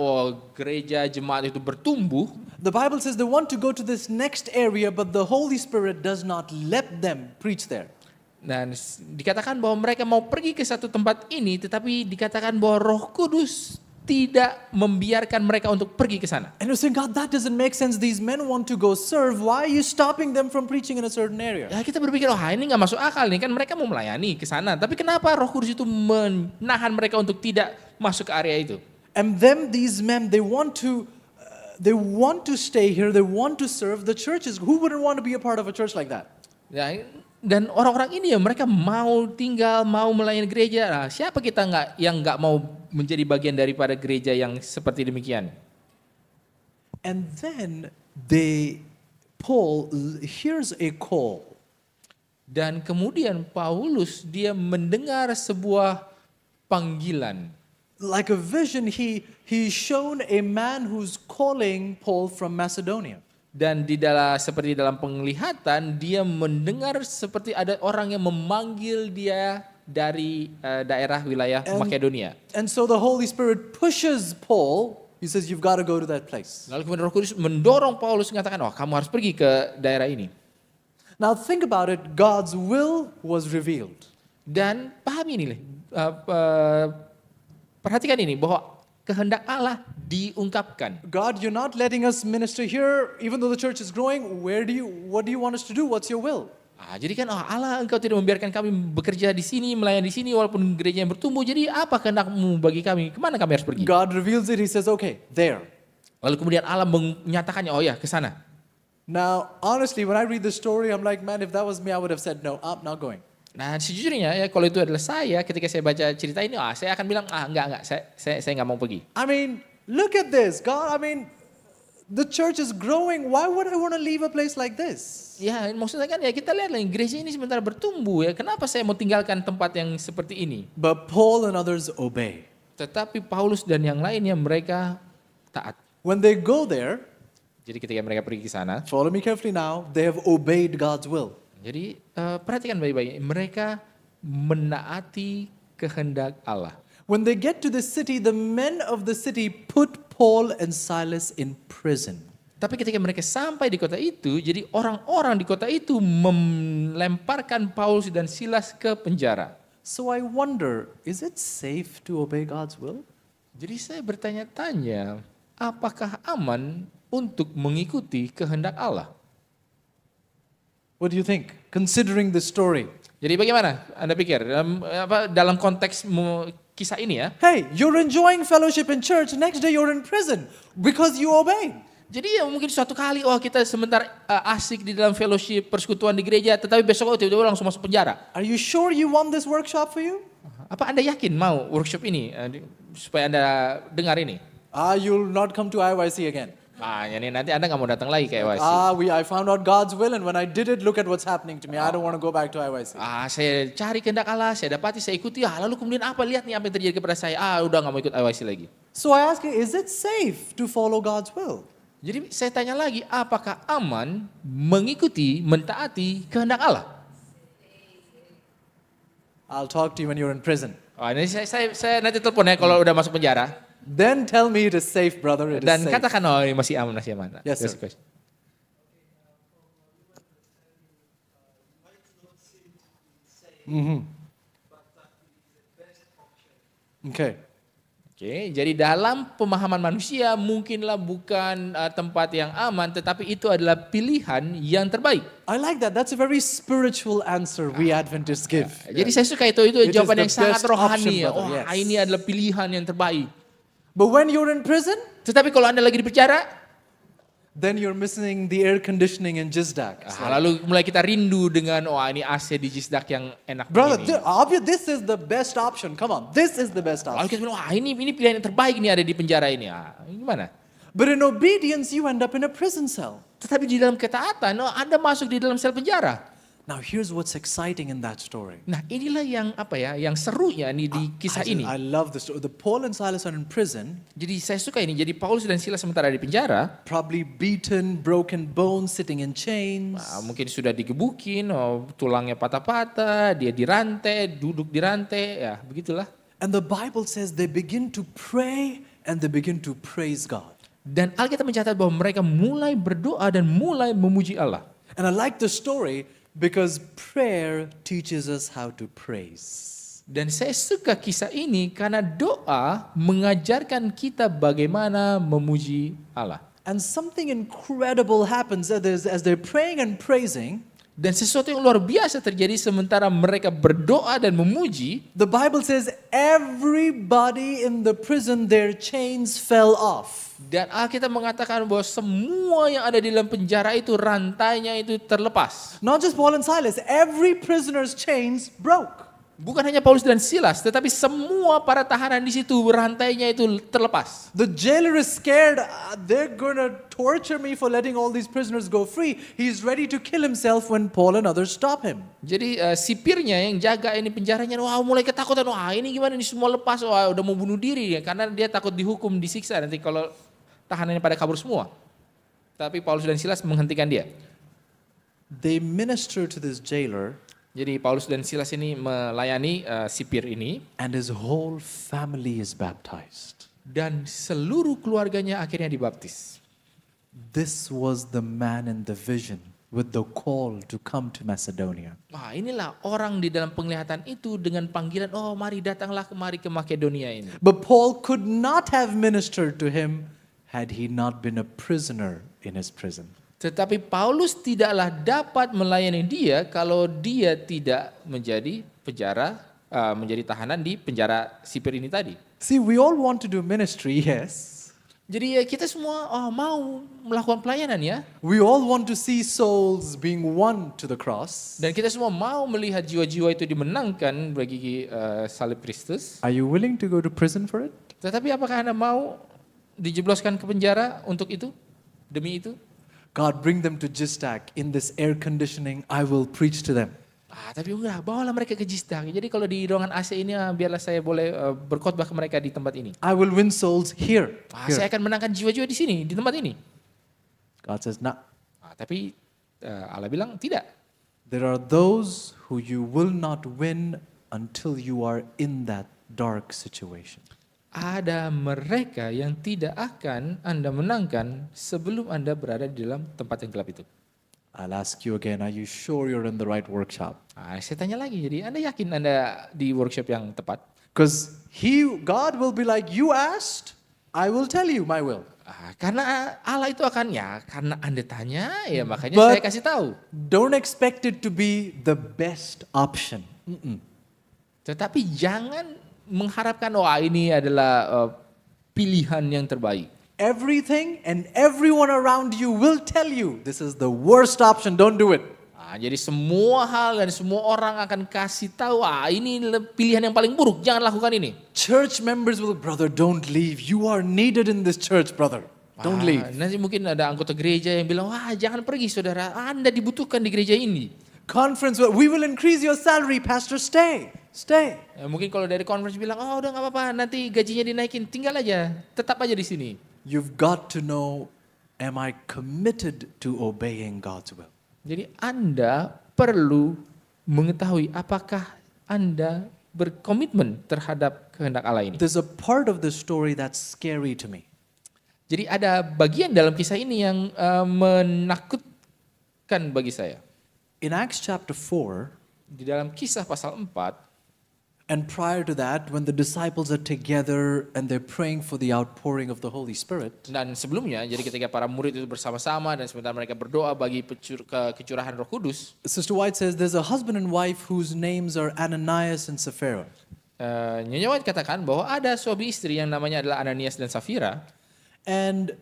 gereja jemaat itu bertumbuh. The Bible says they want to go to this next area but the Holy Spirit does not let them preach there. Dan dikatakan bahwa mereka mau pergi ke satu tempat ini, tetapi dikatakan bahwa Roh Kudus tidak membiarkan mereka untuk pergi ke sana. And you're saying, God, that doesn't make sense. These men want to go serve. Why are you stopping them from preaching in a certain area? Ya kita berpikir, ini nggak masuk akal nih, kan mereka mau melayani ke sana. Tapi kenapa Roh Kudus itu menahan mereka untuk tidak masuk ke area itu? And then these men, they want to stay here. They want to serve the churches. Who wouldn't want to be a part of a church like that? Ya, dan orang-orang ini ya mereka mau tinggal, mau melayani gereja. Nah, siapa kita yang nggak mau menjadi bagian daripada gereja yang seperti demikian? And then Paul hears a call. Dan kemudian Paulus dia mendengar sebuah panggilan. Like a vision, he's shown a man who's calling Paul from Macedonia. Dan seperti dalam penglihatan dia mendengar seperti ada orang yang memanggil dia dari daerah wilayah Makedonia. And so the Holy Spirit pushes Paul. He says, you've got to go to that place. Lalu kemudian Roh Kudus mendorong Paulus mengatakan, kamu harus pergi ke daerah ini. Now think about it. God's will was revealed. Dan pahami ini, perhatikan ini bahwa kehendak Allah diungkapkan. God, you're not letting us minister here, even though the church is growing. What do you want us to do? What's your will? Jadi kan Allah, engkau tidak membiarkan kami bekerja di sini, melayani di sini, walaupun gereja yang bertumbuh. Jadi apa kehendakmu bagi kami? Kemana kami harus pergi? God reveals it. He says, okay, there. Lalu kemudian Allah menyatakannya, ke sana. Now, honestly, when I read the story, I'm like, man, if that was me, I would have said, no, I'm not going. Nah, sejujurnya ya kalau itu adalah saya, ketika saya baca cerita ini, saya akan bilang, enggak, saya nggak mau pergi. I mean, look at this, God. I mean, the church is growing. Why would I want to leave a place like this? Ya, maksudnya kan ya kita lihat gereja ini sementara bertumbuh ya. Kenapa saya mau tinggalkan tempat yang seperti ini? But Paul and others obey. Tetapi Paulus dan yang lainnya mereka taat. When they go there, jadi ketika mereka pergi ke sana, follow me carefully now, they have obeyed God's will. Jadi perhatikan baik-baik, mereka menaati kehendak Allah. When they get to the city, the men of the city put Paul and Silas in prison. Tapi ketika mereka sampai di kota itu, jadi orang-orang di kota itu melemparkan Paulus dan Silas ke penjara. So I wonder, is it safe to obey God's will? Jadi saya bertanya-tanya, apakah aman untuk mengikuti kehendak Allah? What do you think? Considering the story. Jadi bagaimana Anda pikir dalam konteks kisah ini ya? Hey, you're enjoying fellowship in church, next day you're in prison because you obeyed. Jadi ya mungkin suatu kali kita sebentar asik di dalam fellowship persekutuan di gereja, tetapi besok tiba-tiba langsung masuk penjara. Are you sure you want this workshop for you? Apa Anda yakin mau workshop ini supaya Anda dengar ini? You'll not come to IYC again. Ini nanti Anda nggak mau datang lagi ke IYC. I found out God's will and when I did it, look at what's happening to me. I don't want to go back to IYC. Saya cari kehendak Allah, saya dapati, saya ikuti. Lalu kemudian apa? Lihat nih apa yang terjadi kepada saya. Udah nggak mau ikut IYC lagi. So I ask you, is it safe to follow God's will? Jadi saya tanya lagi, apakah aman mengikuti, mentaati kehendak Allah? I'll talk to you when you're in prison. Ini saya nanti telepon ya kalau udah masuk penjara. Then tell me it is safe, brother. It Dan is safe. katakan ini masih aman, masih aman. Yes, sir. Okay. Oke, jadi dalam pemahaman manusia mungkinlah bukan tempat yang aman, tetapi itu adalah pilihan yang terbaik. I like that. That's a very spiritual answer we Adventists give. Jadi saya suka itu It is jawaban the yang sangat best rohani option, brother. Yes. Ini adalah pilihan yang terbaik. But when you're in prison, Tetapi kalau Anda lagi di penjara, then you're missing the air conditioning in Jizdak. lalu mulai kita rindu dengan ini AC di Jisdak yang enak Brother, begini. this is the best option. Come on, this is the best Lalu option. kita bilang, ini pilihan yang terbaik nih ada di penjara ini. Gimana? But in obedience, you end up in a prison cell. Tetapi di dalam ketaatan, Anda masuk di dalam sel penjara. Now, here's what's exciting in that story. Nah, inilah yang yang serunya nih di kisah ini. I love the story. The Paul and Silas are in prison, Jadi saya suka ini. Jadi Paulus dan Silas sementara di penjara, probably beaten, broken bones, sitting in chains. mungkin sudah digebukin, tulangnya patah-patah, dia dirantai, duduk di rantai, ya begitulah. And the Bible says they begin to pray and they begin to praise God. Dan Alkitab mencatat bahwa mereka mulai berdoa dan mulai memuji Allah. And I like the story because prayer teaches us how to praise. Dan saya suka kisah ini karena doa mengajarkan kita bagaimana memuji Allah. And something incredible happens as they're praying and praising. Dan sesuatu yang luar biasa terjadi sementara mereka berdoa dan memuji. The Bible says everybody in the prison, their chains fell off. Dan Alkitab mengatakan bahwa semua yang ada di dalam penjara itu rantainya itu terlepas. Not just Paul and Silas, every prisoner's chains broke. Bukan hanya Paulus dan Silas, tetapi semua para tahanan di situ rantainya itu terlepas. The jailer is scared. They're going to torture me for letting all these prisoners go free. He's ready to kill himself when Paul and others stop him. Jadi sipirnya yang jaga ini penjaranya, mulai ketakutan. Ini gimana ini semua lepas, udah mau bunuh diri ya, karena dia takut dihukum, disiksa nanti kalau tahanannya pada kabur semua. Tapi Paulus dan Silas menghentikan dia. They minister to this jailer. Jadi Paulus dan Silas ini melayani sipir ini. And his whole family is baptized. Dan seluruh keluarganya akhirnya dibaptis. This was the man in the vision with the call to come to Macedonia. Inilah orang di dalam penglihatan itu dengan panggilan, mari datanglah kemari ke Makedonia ini. But Paul could not have ministered to him had he not been a prisoner in his prison. Tetapi Paulus tidaklah dapat melayani dia kalau dia tidak menjadi menjadi tahanan di penjara sipir ini tadi. See, we all want to do ministry, yes. Jadi kita semua mau melakukan pelayanan ya. We all want to see souls being won to the cross. Dan kita semua mau melihat jiwa-jiwa itu dimenangkan bagi salib Kristus. Are you willing to go to prison for it? Tetapi apakah Anda mau dijebloskan ke penjara untuk itu? Demi itu? God, bring them to Jistak in this air conditioning. I will preach to them. Tapi enggak, bawalah mereka ke Jisdak. Jadi kalau di ruangan AC ini biarlah saya boleh berkhotbah ke mereka di tempat ini. I will win souls here. Saya akan menangkan jiwa-jiwa di sini, di tempat ini. God says, nah. Tapi Allah bilang tidak. There are those who you will not win until you are in that dark situation. Ada mereka yang tidak akan Anda menangkan sebelum Anda berada di dalam tempat yang gelap itu. I'll ask you again, are you sure you're in the right workshop? Saya tanya lagi, jadi Anda yakin Anda di workshop yang tepat? Because God will be like, you asked, I will tell you my will. Karena Allah itu akan, ya karena Anda tanya, ya makanya But saya kasih tahu. don't expect it to be the best option. Tetapi jangan mengharapkan, wah ini adalah pilihan yang terbaik. Everything and everyone around you will tell you, this is the worst option, don't do it. Jadi semua hal dan semua orang akan kasih tahu, ini pilihan yang paling buruk, jangan lakukan ini. Church members will, brother, don't leave. You are needed in this church, brother. Don't leave. Nanti mungkin ada anggota gereja yang bilang, wah jangan pergi saudara, Anda dibutuhkan di gereja ini. Conference, we will increase your salary, pastor, stay. Mungkin kalau dari conference bilang, udah nggak apa-apa, nanti gajinya dinaikin, tinggal aja, tetap aja di sini. You've got to know, am I committed to obeying God's will? Jadi Anda perlu mengetahui apakah Anda berkomitmen terhadap kehendak Allah ini. There's a part of the story that's scary to me. Jadi ada bagian dalam kisah ini yang menakutkan bagi saya. In Acts chapter 4, Di dalam kisah pasal 4, and prior to that, when the disciples are together and they're praying for the outpouring of the Holy Spirit, dan sebelumnya, jadi ketika para murid itu bersama-sama dan sementara mereka berdoa bagi kecurahan Roh Kudus, Sister White says there's a husband and wife whose names are Ananias and Sapphira. Nyonya White katakan bahwa ada suami istri yang namanya adalah Ananias dan Safira. And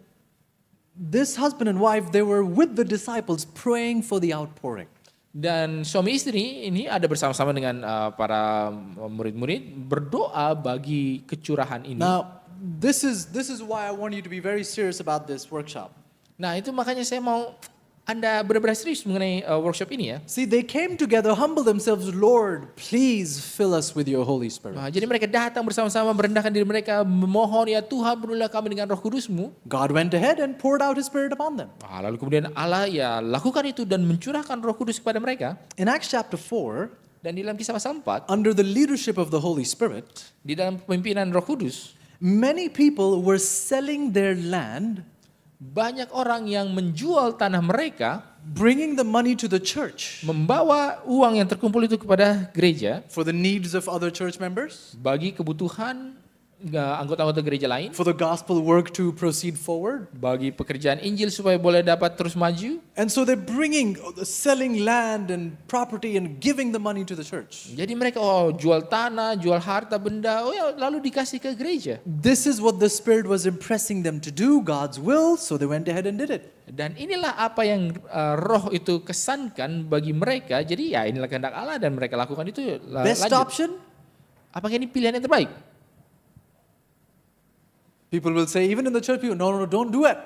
this husband and wife, they were with the disciples praying for the outpouring. Dan suami istri ini ada bersama-sama dengan para murid-murid berdoa bagi kecurahan ini. Now, this is why I want you to be very serious about this workshop. Nah itu makanya saya mau Anda benar-benar serius mengenai workshop ini ya. See, they came together, humble themselves, Lord, please fill us with your Holy Spirit. Jadi mereka datang bersama-sama merendahkan diri mereka, memohon, ya Tuhan penuhilah kami dengan Roh Kudus-Mu. God went ahead and poured out His Spirit upon them. Lalu kemudian Allah ya lakukan itu dan mencurahkan Roh Kudus kepada mereka. In Acts chapter 4, Dan di dalam kisah pasal 4, under the leadership of the Holy Spirit, di dalam pemimpinan Roh Kudus, many people were selling their land, banyak orang yang menjual tanah mereka, bringing the money to the church membawa uang yang terkumpul itu kepada gereja for the needs of other church members, bagi kebutuhan anggota-anggota gereja lain, for the gospel work to proceed forward. bagi pekerjaan Injil supaya boleh dapat terus maju. And so they're selling land and property and giving the money to the church. Jadi mereka jual tanah, jual harta benda, lalu dikasih ke gereja. This is what the Spirit was impressing them to do, God's will, so they went ahead and did it. Dan inilah apa yang Roh itu kesankan bagi mereka. Jadi ya inilah kehendak Allah dan mereka lakukan itu. Best lanjut. option? Apakah ini pilihan yang terbaik? People will say, even in the church, people, no, don't do it.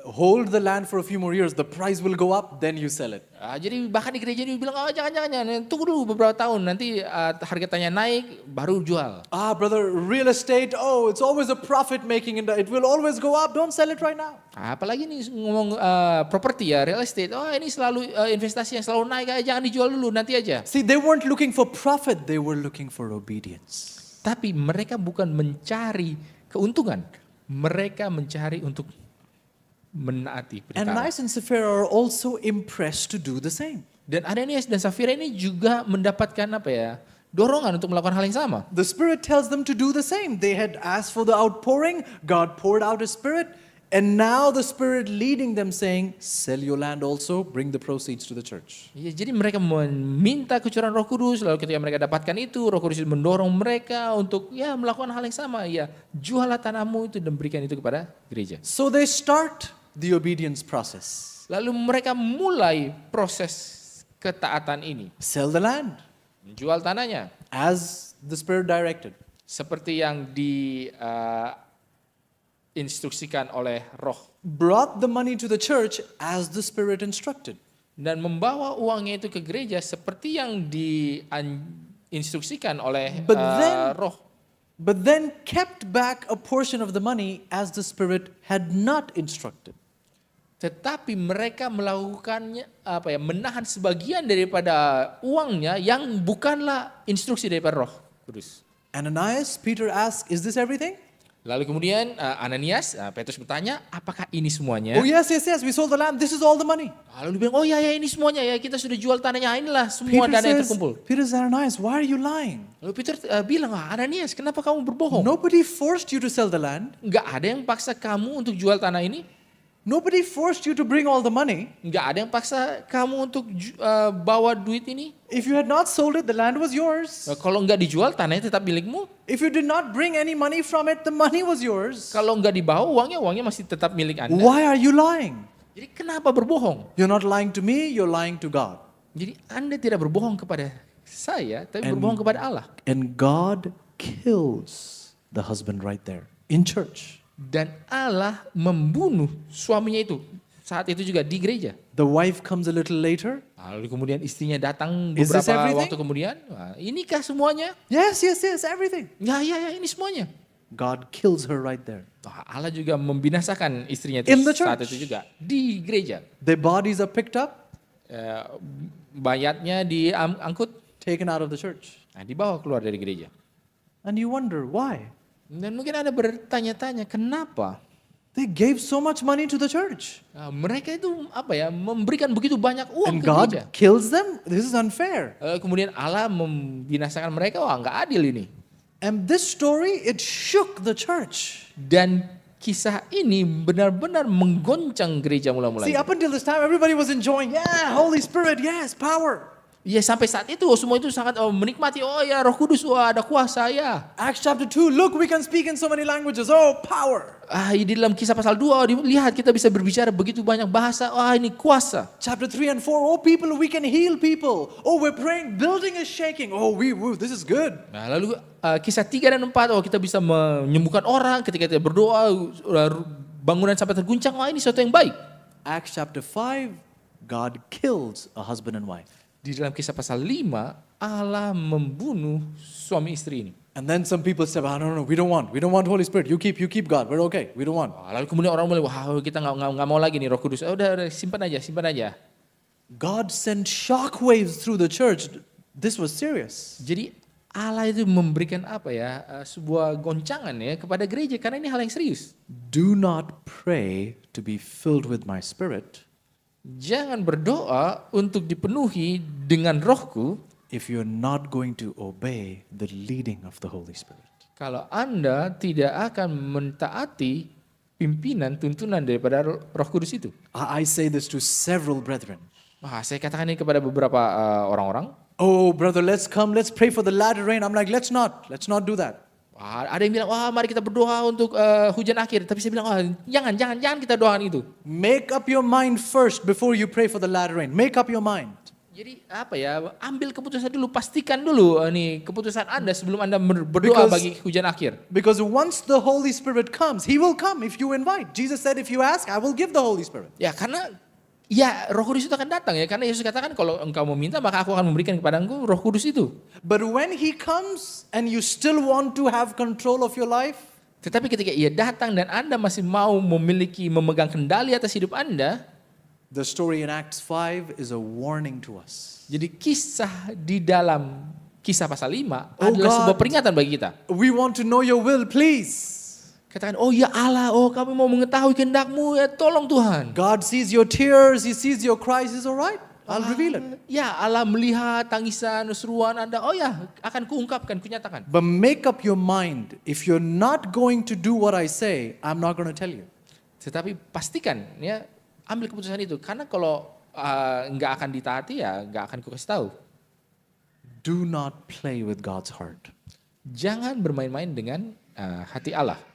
Hold the land for a few more years, the price will go up, then you sell it. Jadi bahkan di gereja dia bilang, jangan, tunggu dulu beberapa tahun, nanti harga tanahnya naik, baru jual. Brother, real estate, it's always a profit making, it will always go up, don't sell it right now. Apalagi nih ngomong properti ya, real estate, ini selalu investasi yang selalu naik, jangan dijual dulu, nanti aja. See, they weren't looking for profit, they were looking for obedience. Tapi mereka bukan mencari keuntungan, mereka mencari untuk menaati perintah. Ananias and Sapphira are also impressed to do the same. Dan Ananias dan Safira ini juga mendapatkan dorongan untuk melakukan hal yang sama. The Spirit tells them to do the same. They had asked for the outpouring, God poured out His Spirit, and now the Spirit leading them saying, sell your land also, bring the proceeds to the church. Ya, jadi mereka meminta kecurahan Roh Kudus, lalu ketika mereka dapatkan itu, Roh Kudus mendorong mereka untuk melakukan hal yang sama, jualah tanahmu itu dan berikan itu kepada gereja. So they start the obedience process. Lalu mereka mulai proses ketaatan ini. Sell the land. Jual tanahnya. As the Spirit directed. Seperti yang diinstruksikan oleh Roh. Brought the money to the church as the Spirit instructed. Dan membawa uangnya itu ke gereja seperti yang diinstruksikan oleh Roh. But then kept back a portion of the money as the Spirit had not instructed. Tetapi mereka melakukannya menahan sebagian daripada uangnya yang bukanlah instruksi daripada Roh Kudus. Ananias, Peter asked, "Is this everything?" Lalu kemudian Ananias, Petrus bertanya, apakah ini semuanya? Oh yes, yes, yes. We sold the land. This is all the money. Lalu dia bilang, oh ya ini semuanya ya, kita sudah jual tanahnya, inilah semua dana yang terkumpul. Peter says, Ananias, why are you lying? Lalu Peter bilang, Ananias, kenapa kamu berbohong? Nobody forced you to sell the land. Enggak ada yang paksa kamu untuk jual tanah ini. Nobody forced you to bring all the money. Enggak ada yang paksa kamu untuk bawa duit ini. If you had not sold it, the land was yours. Kalau enggak dijual, tanahnya tetap milikmu. If you did not bring any money from it, the money was yours. Kalau enggak dibawa uangnya masih tetap milik Anda. Why are you lying? Jadi kenapa berbohong? You're not lying to me, you're lying to God. Jadi Anda tidak berbohong kepada saya, tapi berbohong kepada Allah. And God kills the husband right there in church. Dan Allah membunuh suaminya itu saat itu juga di gereja. The wife comes a little later. Lalu kemudian istrinya datang Is this beberapa everything? waktu kemudian. Wah, inikah semuanya? Yes, yes, yes, everything. Ya, ini semuanya. God kills her right there. Wah, Allah juga membinasakan istrinya itu In the saat church. itu juga di gereja. Their bodies are picked up, Bayatnya diangkut, taken out of the church. dibawa keluar dari gereja. And you wonder why? Dan mungkin Anda bertanya-tanya, kenapa? They gave so much money to the church. Mereka itu memberikan begitu banyak uang And ke God gereja. kills them? This is unfair. Kemudian Allah membinasakan mereka, wah nggak adil ini. And this story, it shook the church. Dan kisah ini benar-benar menggoncang gereja See, mula-mulanya. up until this time, everybody was enjoying, yeah, Holy Spirit, yes, power. Ya sampai saat itu semua itu sangat menikmati, oh ya Roh Kudus, wah ada kuasa ya. Acts chapter 2, look, we can speak in so many languages. Oh, power. Di dalam Kisah pasal 2, lihat kita bisa berbicara begitu banyak bahasa, wah ini kuasa. Chapter 3 and 4, oh, people, we can heal people. Oh, we're praying, building is shaking. Oh, this is good. Nah, lalu Kisah 3 dan 4, kita bisa menyembuhkan orang ketika kita berdoa, bangunan sampai terguncang, wah ini sesuatu yang baik. Acts chapter 5, God kills a husband and wife. Di dalam Kisah pasal 5, Allah membunuh suami istri ini. And then some people say, oh, no, we don't want Holy Spirit. You keep God. We're okay. We don't want. Lalu kemudian orang mulai, wah kita nggak mau lagi nih Roh Kudus. Udah simpan aja. God sent shock waves through the church. This was serious. Jadi Allah itu memberikan sebuah goncangan ya kepada gereja karena ini hal yang serius. Do not pray to be filled with my spirit Jangan berdoa untuk dipenuhi dengan rohku if you're not going to obey the leading of the Holy Spirit. kalau Anda tidak akan mentaati pimpinan tuntunan daripada Roh Kudus itu. I say this to several brethren. Saya katakan ini kepada beberapa orang-orang. Oh, brother, let's pray for the latter rain. I'm like, let's not do that. Ada yang bilang, mari kita berdoa untuk hujan akhir. Tapi saya bilang, jangan kita doakan itu. Make up your mind first before you pray for the latter rain. Make up your mind. Jadi ambil keputusan dulu, pastikan dulu nih keputusan Anda sebelum Anda berdoa bagi hujan akhir. Because once the Holy Spirit comes, He will come if you invite. Jesus said, if you ask, I will give the Holy Spirit. Ya karena Roh Kudus itu akan datang ya, karena Yesus katakan kalau engkau meminta maka aku akan memberikan kepada engkau Roh Kudus itu. But when He comes and you still want to have control of your life, tetapi ketika Ia datang dan Anda masih mau memegang kendali atas hidup Anda, the story in Acts 5 is a warning to us. jadi kisah di dalam Kisah pasal 5 Oh adalah God. sebuah peringatan bagi kita. We want to know your will, please. Katakan, oh ya Allah, kami mau mengetahui kehendak-Mu, ya tolong Tuhan. God sees your tears, He sees your cries, is all right. I'll reveal it. Ya Allah melihat tangisan, seruan Anda, akan kuungkapkan, kunyatakan. But make up your mind. If you're not going to do what I say, I'm not going to tell you. Tetapi pastikan ya, ambil keputusan itu. Karena kalau nggak akan ditaati ya nggak akan kukasih tahu. Do not play with God's heart. Jangan bermain-main dengan hati Allah.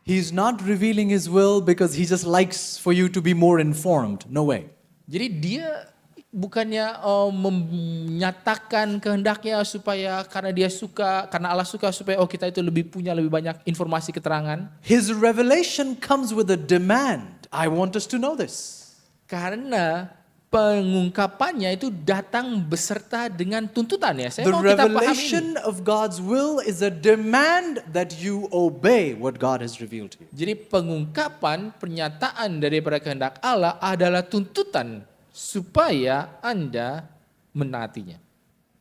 He's not revealing His will because He just likes for you to be more informed. No way. Jadi dia bukannya menyatakan kehendaknya supaya karena Allah suka supaya kita itu punya lebih banyak informasi keterangan. His revelation comes with a demand. I want us to know this. Karena pengungkapannya itu datang beserta dengan tuntutan ya. Saya The mau kita pahami ini. revelation of God's will is a demand that you obey what God has revealed to you. Jadi pengungkapan pernyataan daripada kehendak Allah adalah tuntutan supaya Anda menaatinya.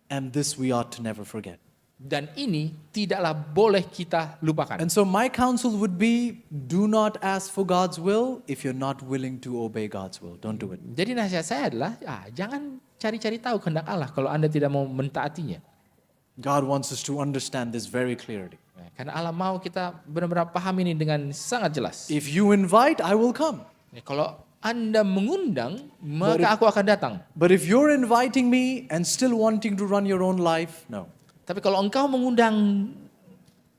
And this we ought to never forget. Dan ini tidaklah boleh kita lupakan. And so my counsel would be, do not ask for God's will if you're not willing to obey God's will. Don't do it. Jadi nasihat saya adalah jangan cari-cari tahu kehendak Allah kalau Anda tidak mau mentaatinya. God wants us to understand this very clearly. Karena Allah mau kita benar-benar paham ini dengan sangat jelas. If you invite, I will come. Kalau Anda mengundang, maka aku akan datang. But if you're inviting me and still wanting to run your own life, no. Tapi kalau engkau mengundang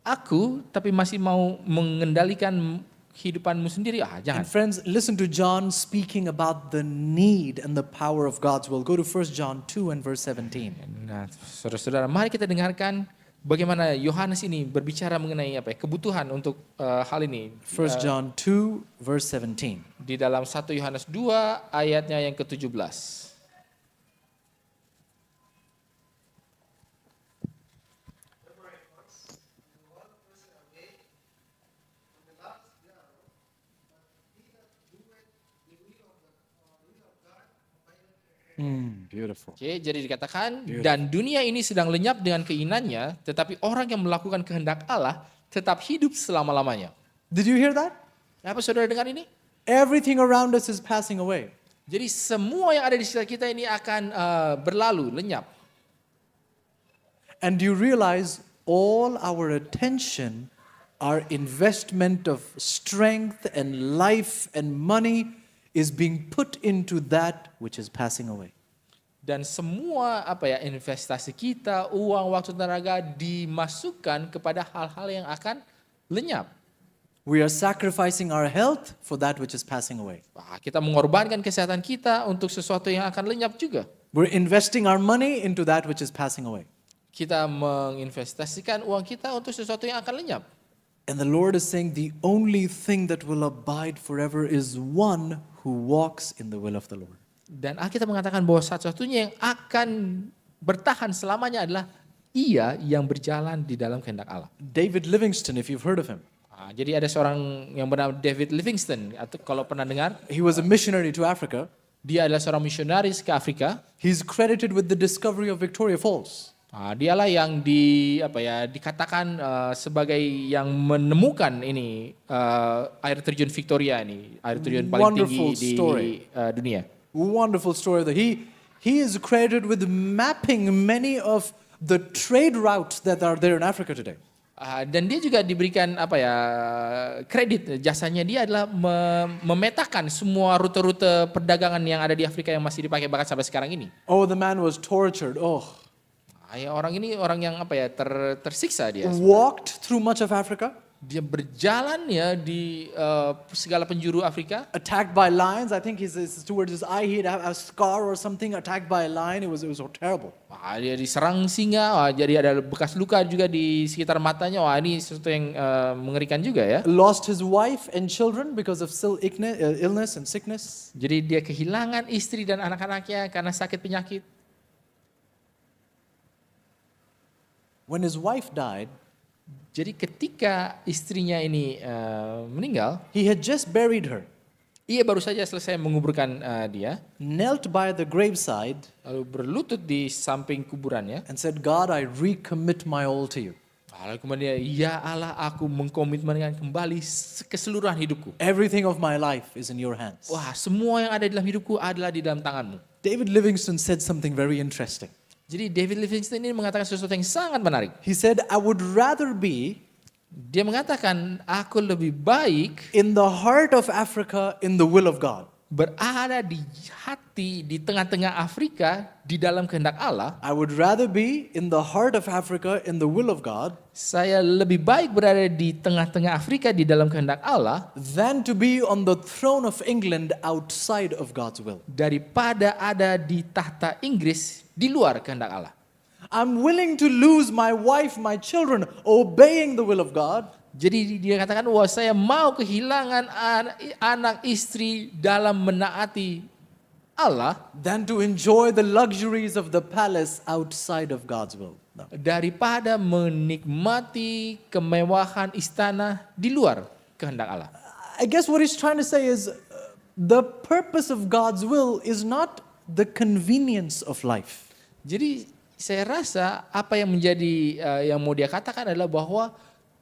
aku, tapi masih mau mengendalikan kehidupanmu sendiri, jangan. And friends, listen to John speaking about the need and the power of God's will. Go to 1 John 2 and verse 17. Nah, saudara-saudara, mari kita dengarkan bagaimana Yohanes ini berbicara mengenai kebutuhan untuk hal ini. 1 John 2 verse 17. Di dalam 1 Yohanes 2 ayatnya yang ke-17. Beautiful. Oke, jadi dikatakan, dan dunia ini sedang lenyap dengan keinginannya, tetapi orang yang melakukan kehendak Allah tetap hidup selama-lamanya. Did you hear that? Apa saudara dengar ini? Everything around us is passing away. Jadi semua yang ada di sekitar kita ini akan berlalu, lenyap. And do you realize all our attention, our investment of strength and life and money is being put into that which is passing away. Dan semua investasi kita, uang, waktu, tenaga dimasukkan kepada hal-hal yang akan lenyap. We are sacrificing our health for that which is passing away. Kita mengorbankan kesehatan kita untuk sesuatu yang akan lenyap juga. We're investing our money into that which is passing away. Kita menginvestasikan uang kita untuk sesuatu yang akan lenyap. And the Lord is saying the only thing that will abide forever is one who walks in the will of the Lord. Dan Alkitab mengatakan bahwa satu-satunya yang akan bertahan selamanya adalah ia yang berjalan di dalam kehendak Allah. David Livingstone, if you've heard of him. Jadi ada seorang yang bernama David Livingstone, atau kalau pernah dengar, He was a missionary to Africa. dia adalah seorang misionaris ke Afrika. He's credited with the discovery of Victoria Falls. Dialah yang dikatakan sebagai yang menemukan ini air terjun Victoria ini, air terjun paling Wonderful tinggi story. di dunia. Wonderful story that he is credited with mapping many of the trade routes that are there in Africa today. Dan dia juga diberikan kredit, jasanya dia adalah memetakan semua rute-rute perdagangan yang ada di Afrika yang masih dipakai bahkan sampai sekarang ini. Oh, the man was tortured. Oh, Orang ini orang yang tersiksa dia. walked through much of Africa, Dia berjalan ya di segala penjuru Afrika. attacked by lions. I think towards his eye he had a scar or something. Attacked by a lion. It was terrible. Dia diserang singa, jadi ada bekas luka juga di sekitar matanya. Ini sesuatu yang mengerikan juga ya. Lost his wife and children because of illness and sickness. Jadi dia kehilangan istri dan anak-anaknya karena sakit penyakit. When his wife died, Jadi ketika istrinya ini meninggal, he had just buried her, ia baru saja selesai menguburkan dia, knelt by the graveside, lalu berlutut di samping kuburannya. and said, God, I recommit my all to you. Lalu kemudian, ya Allah, aku mengkomitmenkan kembali keseluruhan hidupku. Everything of my life is in your hands. Semua yang ada di dalam hidupku adalah di dalam tanganmu. David Livingstone said something very interesting. Jadi David Livingstone ini mengatakan sesuatu yang sangat menarik. He said, I would rather be Dia mengatakan, aku lebih baik in the heart of Africa in the will of God. berada di hati di tengah-tengah Afrika di dalam kehendak Allah. I would rather be in the heart of Africa in the will of God Saya lebih baik berada di tengah-tengah Afrika di dalam kehendak Allah than to be on the throne of England outside of God's will. daripada ada di tahta Inggris di luar kehendak Allah. I'm willing to lose my wife, my children, obeying the will of God. Jadi dia katakan, wah saya mau kehilangan anak istri dalam menaati Allah than to enjoy the luxuries of the palace outside of God's will. No. daripada menikmati kemewahan istana di luar kehendak Allah. I guess what he's trying to say is the purpose of God's will is not the convenience of life. Jadi saya rasa apa yang menjadi yang mau dia katakan adalah bahwa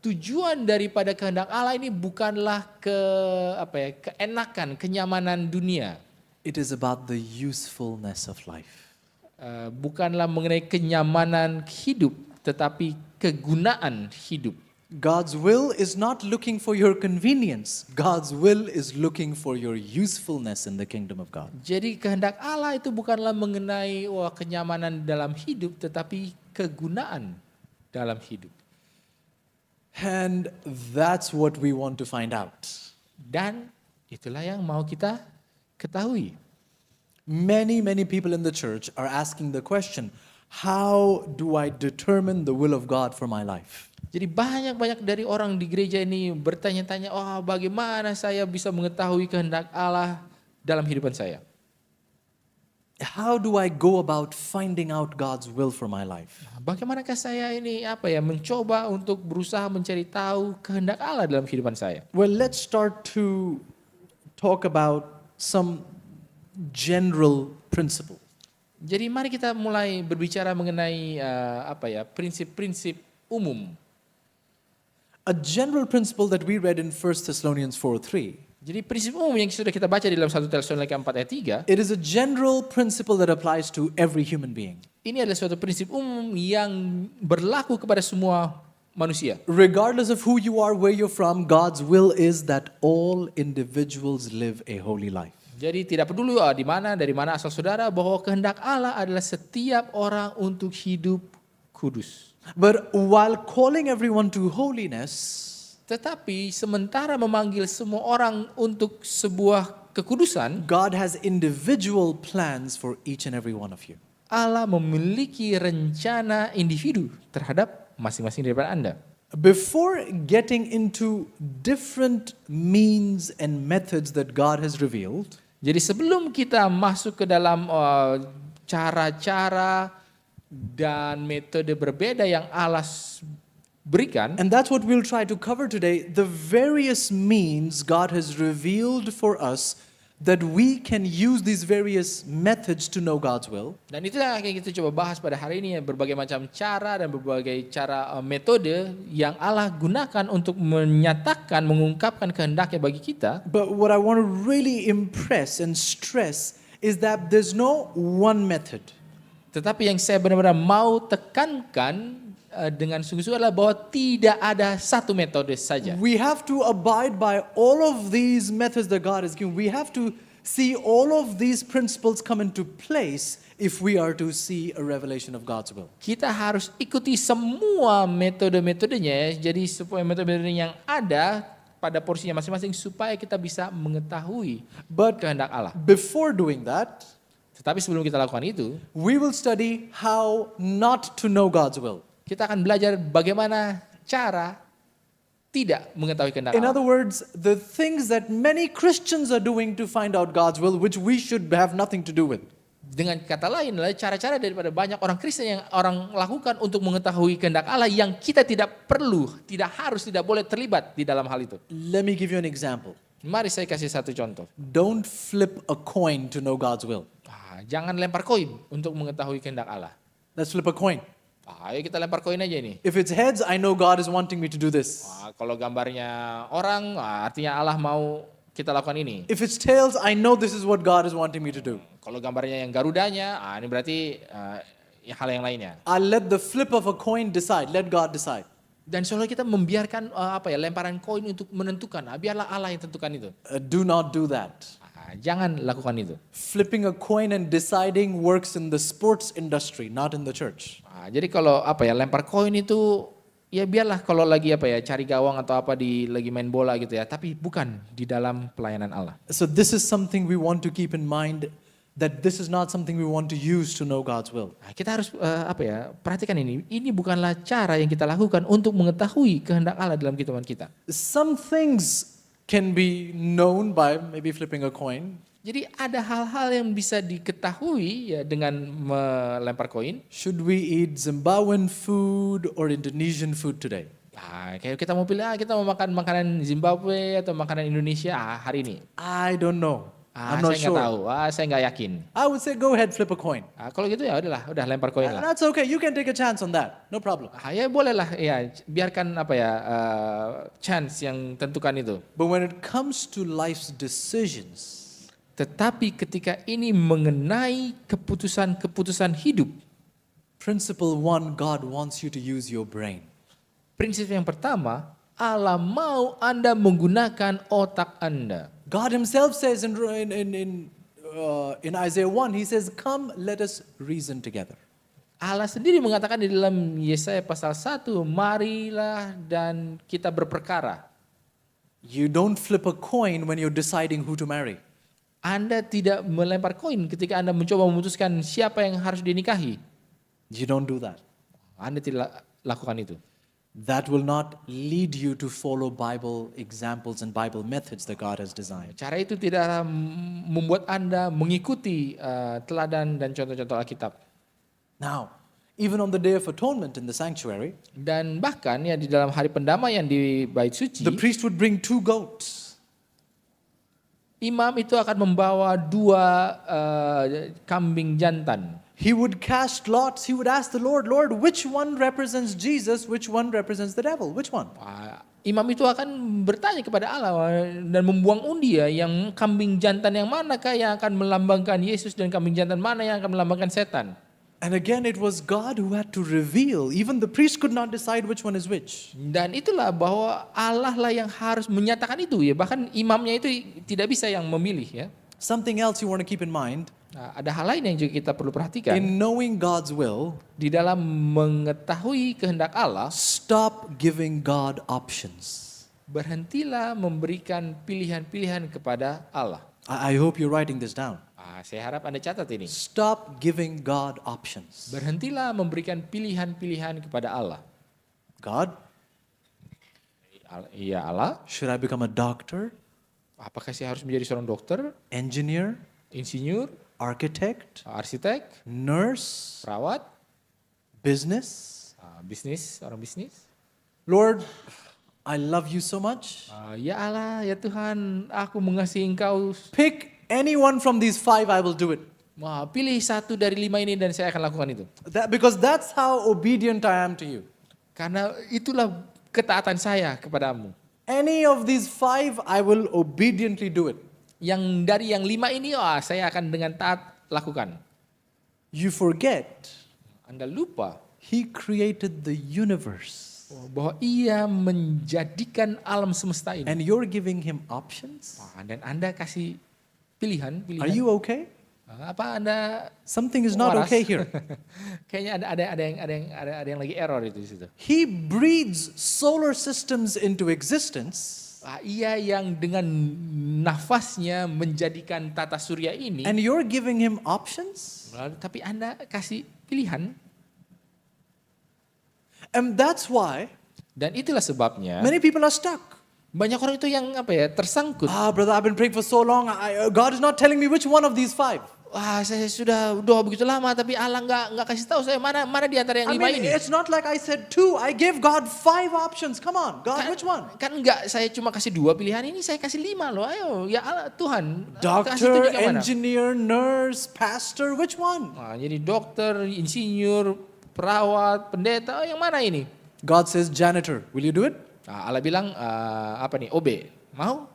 tujuan daripada kehendak Allah ini bukanlah keenakan, kenyamanan dunia. It is about the usefulness of life. Bukanlah mengenai kenyamanan hidup, tetapi kegunaan hidup. God's will is not looking for your convenience. God's will is looking for your usefulness in the kingdom of God. Jadi kehendak Allah itu bukanlah mengenai kenyamanan dalam hidup, tetapi kegunaan dalam hidup. And that's what we want to find out. Dan itulah yang mau kita ketahui. Many people in the church are asking the question, how do I determine the will of God for my life? Jadi banyak dari orang di gereja ini bertanya-tanya, bagaimana saya bisa mengetahui kehendak Allah dalam kehidupan saya? How do I go about finding out God's will for my life? Bagaimanakah saya ini mencoba untuk berusaha mencari tahu kehendak Allah dalam kehidupan saya? Well, let's start to talk about some general principle. Jadi mari kita mulai berbicara mengenai prinsip-prinsip umum. A general principle that we read in 1 Thessalonians 4:3. Jadi prinsip umum yang sudah kita baca di dalam 1 Tesalonika 4 ayat 3. It is a general principle that applies to every human being. Ini adalah suatu prinsip umum yang berlaku kepada semua manusia. Regardless of who you are, where you're from, God's will is that all individuals live a holy life. Jadi tidak peduli dari mana asal saudara, bahwa kehendak Allah adalah setiap orang untuk hidup kudus. But while calling everyone to holiness, tetapi sementara memanggil semua orang untuk sebuah kekudusan, God has individual plans for each and every one of you. Allah memiliki rencana individu terhadap masing-masing daripada Anda. Before getting into different means and methods that God has revealed, jadi sebelum kita masuk ke dalam cara-cara dan metode berbeda yang Allah berikan, and that's what we'll try to cover today, the various means God has revealed for us that we can use these various methods to know God's will. Dan itulah yang kita coba bahas pada hari ini, berbagai macam cara dan berbagai cara metode yang Allah gunakan untuk menyatakan, mengungkapkan kehendaknya bagi kita. But what I want to really impress and stress is that there's no one method. Tetapi yang saya benar-benar mau tekankan dengan sungguh-sungguh adalah bahwa tidak ada satu metode saja. We have to abide by all of these methods that God has given. We have to see all of these principles come into place if we are to see a revelation of God's will. Kita harus ikuti semua metode-metodenya, jadi supaya metode-metode yang ada pada porsinya masing-masing supaya kita bisa mengetahui kehendak Allah. Before doing that, tetapi sebelum kita lakukan itu, we will study how not to know God's will. Kita akan belajar bagaimana cara tidak mengetahui kehendak Allah. In other words, the things that many Christians are doing to find out God's will, which we should have nothing to do with. Dengan kata lain adalah cara-cara daripada banyak orang Kristen yang orang lakukan untuk mengetahui kehendak Allah yang kita tidak perlu, tidak harus, tidak boleh terlibat di dalam hal itu. Let me give you an example. Mari saya kasih satu contoh. Don't flip a coin to know God's will. Jangan lempar koin untuk mengetahui kehendak Allah. Let's flip a coin. Ayo kita lempar koin aja ini. If it's heads, I know God is wanting me to do this. Kalau gambarnya orang, artinya Allah mau kita lakukan ini. If it's tails, I know this is what God is wanting me to do. Kalau gambarnya yang garudanya, ini berarti hal yang lainnya. I'll let the flip of a coin decide. Let God decide. Dan soalnya kita membiarkan lemparan koin untuk menentukan. Biarlah Allah yang tentukan itu. Do not do that. Jangan lakukan itu. Flipping a coin and deciding works in the sports industry, not in the church. Jadi kalau lempar koin itu ya biarlah kalau lagi cari gawang atau lagi main bola gitu ya, tapi bukan di dalam pelayanan Allah. So this is something we want to keep in mind, that this is not something we want to use to know God's will. Kita harus perhatikan ini. Ini bukanlah cara yang kita lakukan untuk mengetahui kehendak Allah dalam kehidupan kita. Some things can be known by maybe flipping a coin. Jadi ada hal-hal yang bisa diketahui ya dengan melempar koin. Should we eat Zimbabwean food or Indonesian food today? Nah, kayak kita mau pilih, kita mau makan makanan Zimbabwe atau makanan Indonesia hari ini. I don't know. I'm not Saya nggak sure. tahu, saya nggak yakin. I would say go ahead, flip a coin. Kalau gitu ya udah lempar koin lah. That's okay. You can take a chance on that. No problem. Ya boleh lah, ya biarkan chance yang tentukan itu. But when it comes to life's decisions, Tetapi ketika ini mengenai keputusan-keputusan hidup, principle one, God wants you to use your brain. prinsip yang pertama, Allah mau Anda menggunakan otak Anda. God Himself says in Isaiah 1, He says, "Come, let us reason together." Allah sendiri mengatakan di dalam Yesaya pasal 1, marilah dan kita berperkara. You don't flip a coin when you're deciding who to marry. Anda tidak melempar koin ketika Anda mencoba memutuskan siapa yang harus dinikahi. You don't do that. Anda tidak lakukan itu. That will not lead you to follow Bible examples and Bible methods that God has designed. Cara itu tidak membuat Anda mengikuti teladan dan contoh-contoh Alkitab. Now, even on the Day of Atonement in the sanctuary, Dan bahkan ya di dalam hari pendamaian di bait suci, the priest would bring 2 goats. imam itu akan membawa 2 kambing jantan. He would cast lots. He would ask the Lord, "Lord, which one represents Jesus? Which one represents the devil? Which one?" Imam itu akan bertanya kepada Allah dan membuang undi ya, yang kambing jantan yang manakah yang akan melambangkan Yesus dan kambing jantan mana yang akan melambangkan setan. And again, it was God who had to reveal. Even the priest could not decide which one is which. Dan itulah bahwa Allah lah yang harus menyatakan itu ya, bahkan imamnya itu tidak bisa yang memilih ya. Something else you want to keep in mind, Ada hal lain yang juga kita perlu perhatikan. in knowing God's will, Di dalam mengetahui kehendak Allah, stop giving God options. berhentilah memberikan pilihan-pilihan kepada Allah. I hope you're writing this down. Saya harap Anda catat ini. Stop giving God options. Berhentilah memberikan pilihan-pilihan kepada Allah. God, Iya Allah, should I become a doctor, apakah saya harus menjadi seorang dokter, engineer, insinyur, architect, arsitek, nurse, perawat, business? orang bisnis? Lord, I love you so much. Ya Allah, ya Tuhan, aku mengasihi Engkau. Pick any one from these 5, I will do it. Pilih 1 dari 5 ini dan saya akan lakukan itu. Because that's how obedient I am to you. Karena itulah ketaatan saya kepadamu. Any of these 5, I will obediently do it. Yang dari yang 5 ini, saya akan dengan taat lakukan. You forget, Anda lupa He created the universe. bahwa Ia menjadikan alam semesta ini. And you're giving Him options? Dan Anda kasih pilihan. Are you okay? Apa Anda Something is not waras? okay here. Kayaknya ada yang lagi error itu di situ. He breathes solar systems into existence. Ia yang dengan nafasnya menjadikan tata surya ini, And you're giving Him options? tapi Anda kasih pilihan. And that's why Dan itulah sebabnya many people are stuck. banyak orang itu yang tersangkut. Brother, I've been praying for so long. God is not telling me which one of these 5. Saya sudah doa begitu lama, tapi Allah nggak kasih tahu saya mana di antara yang 5 ini. It's not like I said 2. I gave God 5 options. Come on, God, which one? Kan enggak, saya cuma kasih 2 pilihan, ini saya kasih 5 loh. Ayo, ya Allah, Tuhan. kasih Doctor, tunjuk yang mana. engineer, nurse, pastor, which one? Jadi dokter, insinyur, perawat, pendeta, yang mana ini? God says, janitor, will you do it? Allah bilang OB, mau?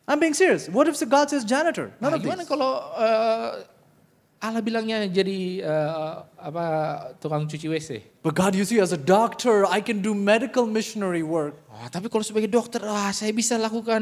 I'm being serious. What if God says janitor? None of Gimana these. kalau Allah bilangnya jadi tukang cuci WC? But God, you see, as a doctor, I can do medical missionary work. Tapi kalau sebagai dokter, saya bisa lakukan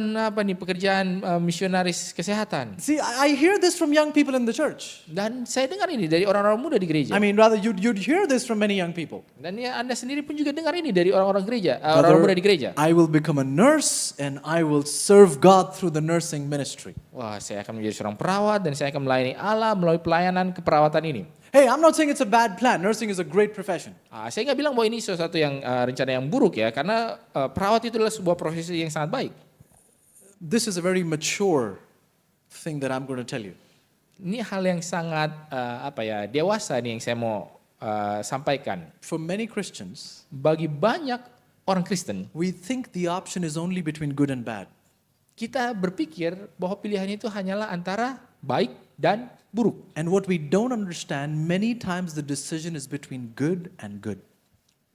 pekerjaan misionaris kesehatan. See, I hear this from young people in the church. Dan saya dengar ini dari orang-orang muda di gereja. I mean, rather, you'd hear this from many young people. Dan ya Anda sendiri pun juga dengar ini dari orang-orang gereja, orang muda di gereja. I will become a nurse and I will serve God through the nursing ministry. Saya akan menjadi seorang perawat dan saya akan melayani Allah melalui pelayanan keperawatan ini. Hey, I'm not saying it's a bad plan. Nursing is a great profession. Saya nggak bilang bahwa ini sesuatu yang rencana yang buruk ya, karena perawat itu adalah sebuah profesi yang sangat baik. This is a very mature thing that I'm going to tell you. Ini hal yang sangat dewasa nih yang saya mau sampaikan. For many Christians, Bagi banyak orang Kristen, we think the option is only between good and bad. kita berpikir bahwa pilihan itu hanyalah antara baik dan buruk. And what we don't understand, many times the decision is between good and good.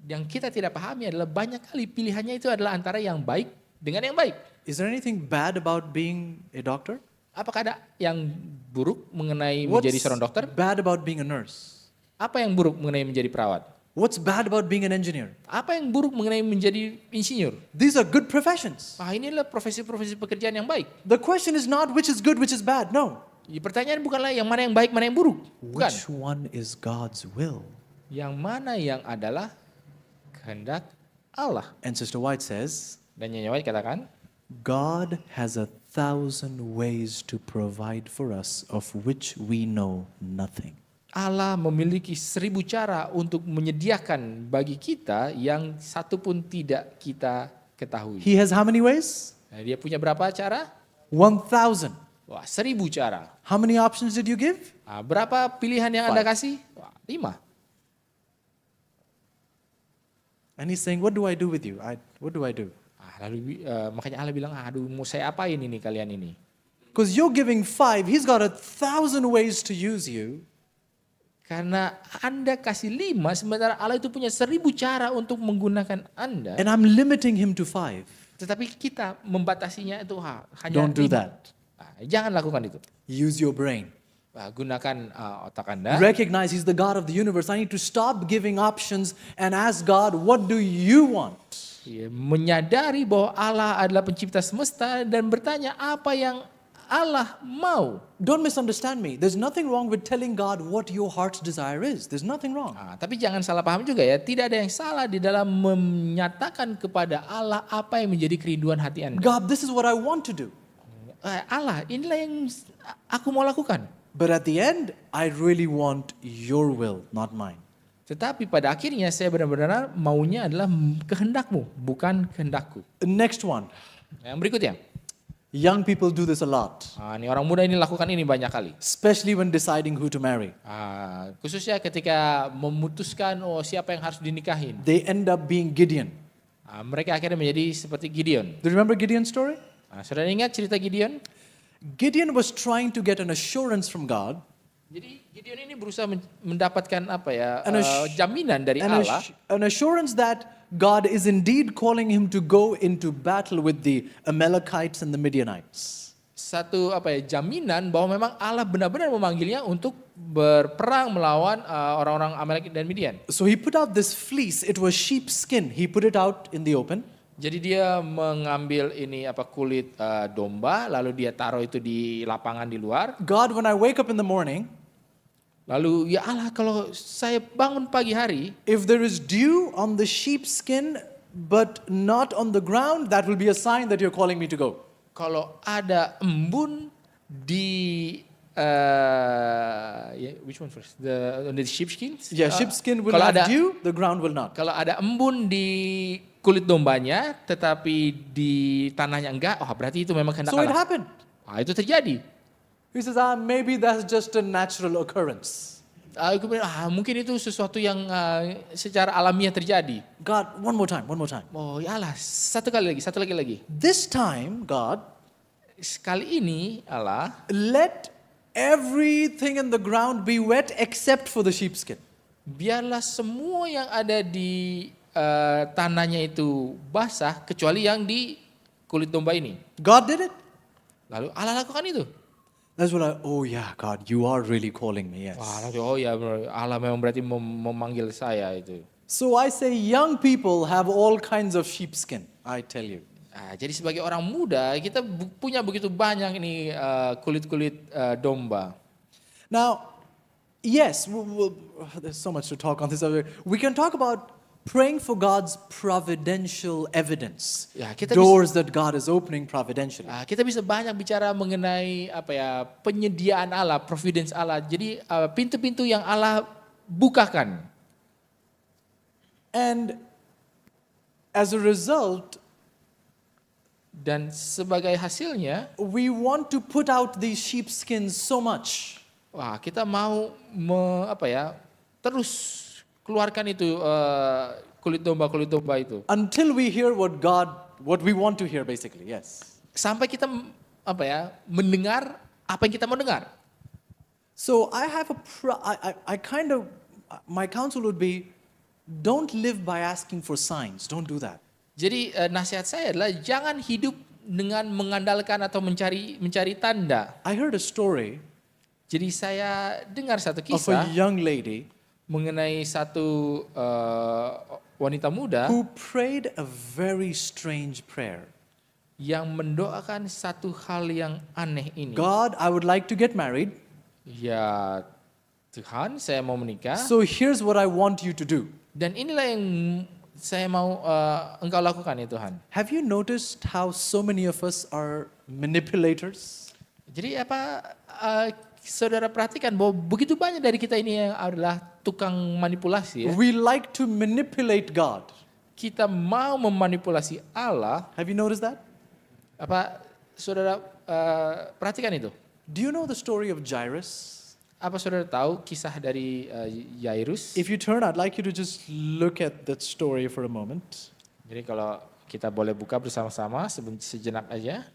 Yang kita tidak pahami adalah banyak kali pilihannya itu adalah antara yang baik dengan yang baik. Is there anything bad about being a doctor? Apakah ada yang buruk mengenai What's menjadi seorang dokter? bad about being a nurse? Apa yang buruk mengenai menjadi perawat? What's bad about being an engineer? Apa yang buruk mengenai menjadi insinyur? These are good professions. Inilah profesi-profesi pekerjaan yang baik. The question is not which is good, which is bad. No. Pertanyaan bukanlah yang mana yang baik, mana yang buruk. Bukan. Which one is God's will? Yang mana yang adalah kehendak Allah. And Sister White says, Dan Nyonya White katakan, God has 1,000 ways to provide for us of which we know nothing. Allah memiliki 1000 cara untuk menyediakan bagi kita yang satu pun tidak kita ketahui. He has how many ways? Nah, dia punya berapa cara? 1,000. Wah, 1000 cara. How many options did you give? Nah, berapa pilihan yang Anda kasih? Wah, 5. And he's saying, what do I do with you? What do I do? Lalu makanya Allah bilang, aduh mau saya apain ini kalian ini? Because you're giving 5, he's got 1,000 ways to use you. Karena Anda kasih 5, sementara Allah itu punya 1000 cara untuk menggunakan Anda. And I'm limiting him to 5. Tetapi kita membatasinya itu hanya Don't do 5. that. Jangan lakukan itu. Use your brain. Gunakan otak Anda. Recognize he's the God of the universe. I need to stop giving options and ask God, what do you want? Menyadari bahwa Allah adalah pencipta semesta dan bertanya apa yang Allah mau. Don't misunderstand me. There's nothing wrong with telling God what your heart's desire is. There's nothing wrong. Tapi jangan salah paham juga ya. Tidak ada yang salah di dalam menyatakan kepada Allah apa yang menjadi kerinduan hati Anda. God, this is what I want to do. Allah, inilah yang aku mau lakukan. But at the end, I really want your will, not mine. Tetapi pada akhirnya saya benar-benar maunya adalah kehendakmu, bukan kehendakku. Next one. Yang berikutnya. Young people do this a lot. Ini orang muda ini lakukan ini banyak kali. Especially when deciding who to marry. Khususnya ketika memutuskan siapa yang harus dinikahin. They end up being Gideon. Mereka akhirnya menjadi seperti Gideon. Do you remember Gideon's story? Saudara ingat cerita Gideon? Gideon was trying to get an assurance from God. Jadi Gideon ini berusaha mendapatkan jaminan dari An Allah. an assurance that God is indeed calling him to go into battle with the Amalekites and the Midianites. Satu jaminan bahwa memang Allah benar-benar memanggilnya untuk berperang melawan orang-orang Amalek dan Midian. So he put out this fleece. It was sheepskin. He put it out in the open. Jadi dia mengambil kulit domba, lalu dia taruh itu di lapangan di luar. God, when I wake up in the morning, lalu ya Allah, kalau saya bangun pagi hari, if there is dew on the sheepskin but not on the ground, that will be a sign that you're calling me to go. Kalau ada embun di which one first? The sheepskin? Yeah, sheepskin will kalau have ada dew, the ground will not. Kalau ada embun di kulit dombanya, tetapi di tanahnya enggak, berarti itu memang kehendak So it Allah. happened. Itu terjadi. He says, maybe that's just a natural occurrence. Mungkin itu sesuatu yang secara alamiah terjadi. God, one more time. Oh ya Allah, satu lagi lagi. This time, God, Sekali ini Allah, let everything in the ground be wet except for the sheepskin. biarlah semua yang ada di tanahnya itu basah kecuali yang di kulit domba ini. God did it. Lalu Allah lakukan itu. That's what God, you are really calling me, yes. Allah memang berarti memanggil saya itu. So I say young people have all kinds of sheepskin, I tell you. Jadi sebagai orang muda kita punya begitu banyak ini kulit-kulit domba. Now, yes, there's so much to talk on this. We can talk about praying for God's providential evidence. Doors that God is opening providentially. Kita bisa banyak bicara mengenai penyediaan Allah, providence Allah. Jadi pintu-pintu yang Allah bukakan. And as a result, Dan sebagai hasilnya, we want to put out these sheepskins so much. wah kita mau terus keluarkan itu kulit domba itu. Until we hear what we want to hear basically, yes. Sampai kita mendengar apa yang kita mau dengar. So I have my counsel would be, don't live by asking for signs. Don't do that. Jadi nasihat saya adalah jangan hidup dengan mengandalkan atau mencari tanda. I heard a story Jadi saya dengar satu of kisah a young lady mengenai satu wanita muda who prayed a very strange prayer. yang mendoakan satu hal yang aneh ini. God, I would like to get married. Ya Tuhan, saya mau menikah. So here's what I want you to do. Dan inilah yang saya mau engkau lakukan ya Tuhan. Have you noticed how so many of us are manipulators? Jadi saudara perhatikan bahwa begitu banyak dari kita ini yang adalah tukang manipulasi ya. We like to manipulate God. Kita mau memanipulasi Allah. Have you noticed that? Saudara perhatikan itu. Do you know the story of Jairus? Apa saudara tahu kisah dari Yairus? If you turn, I'd like you to just look at that story for a moment. Jadi kalau kita boleh buka bersama-sama sejenak aja.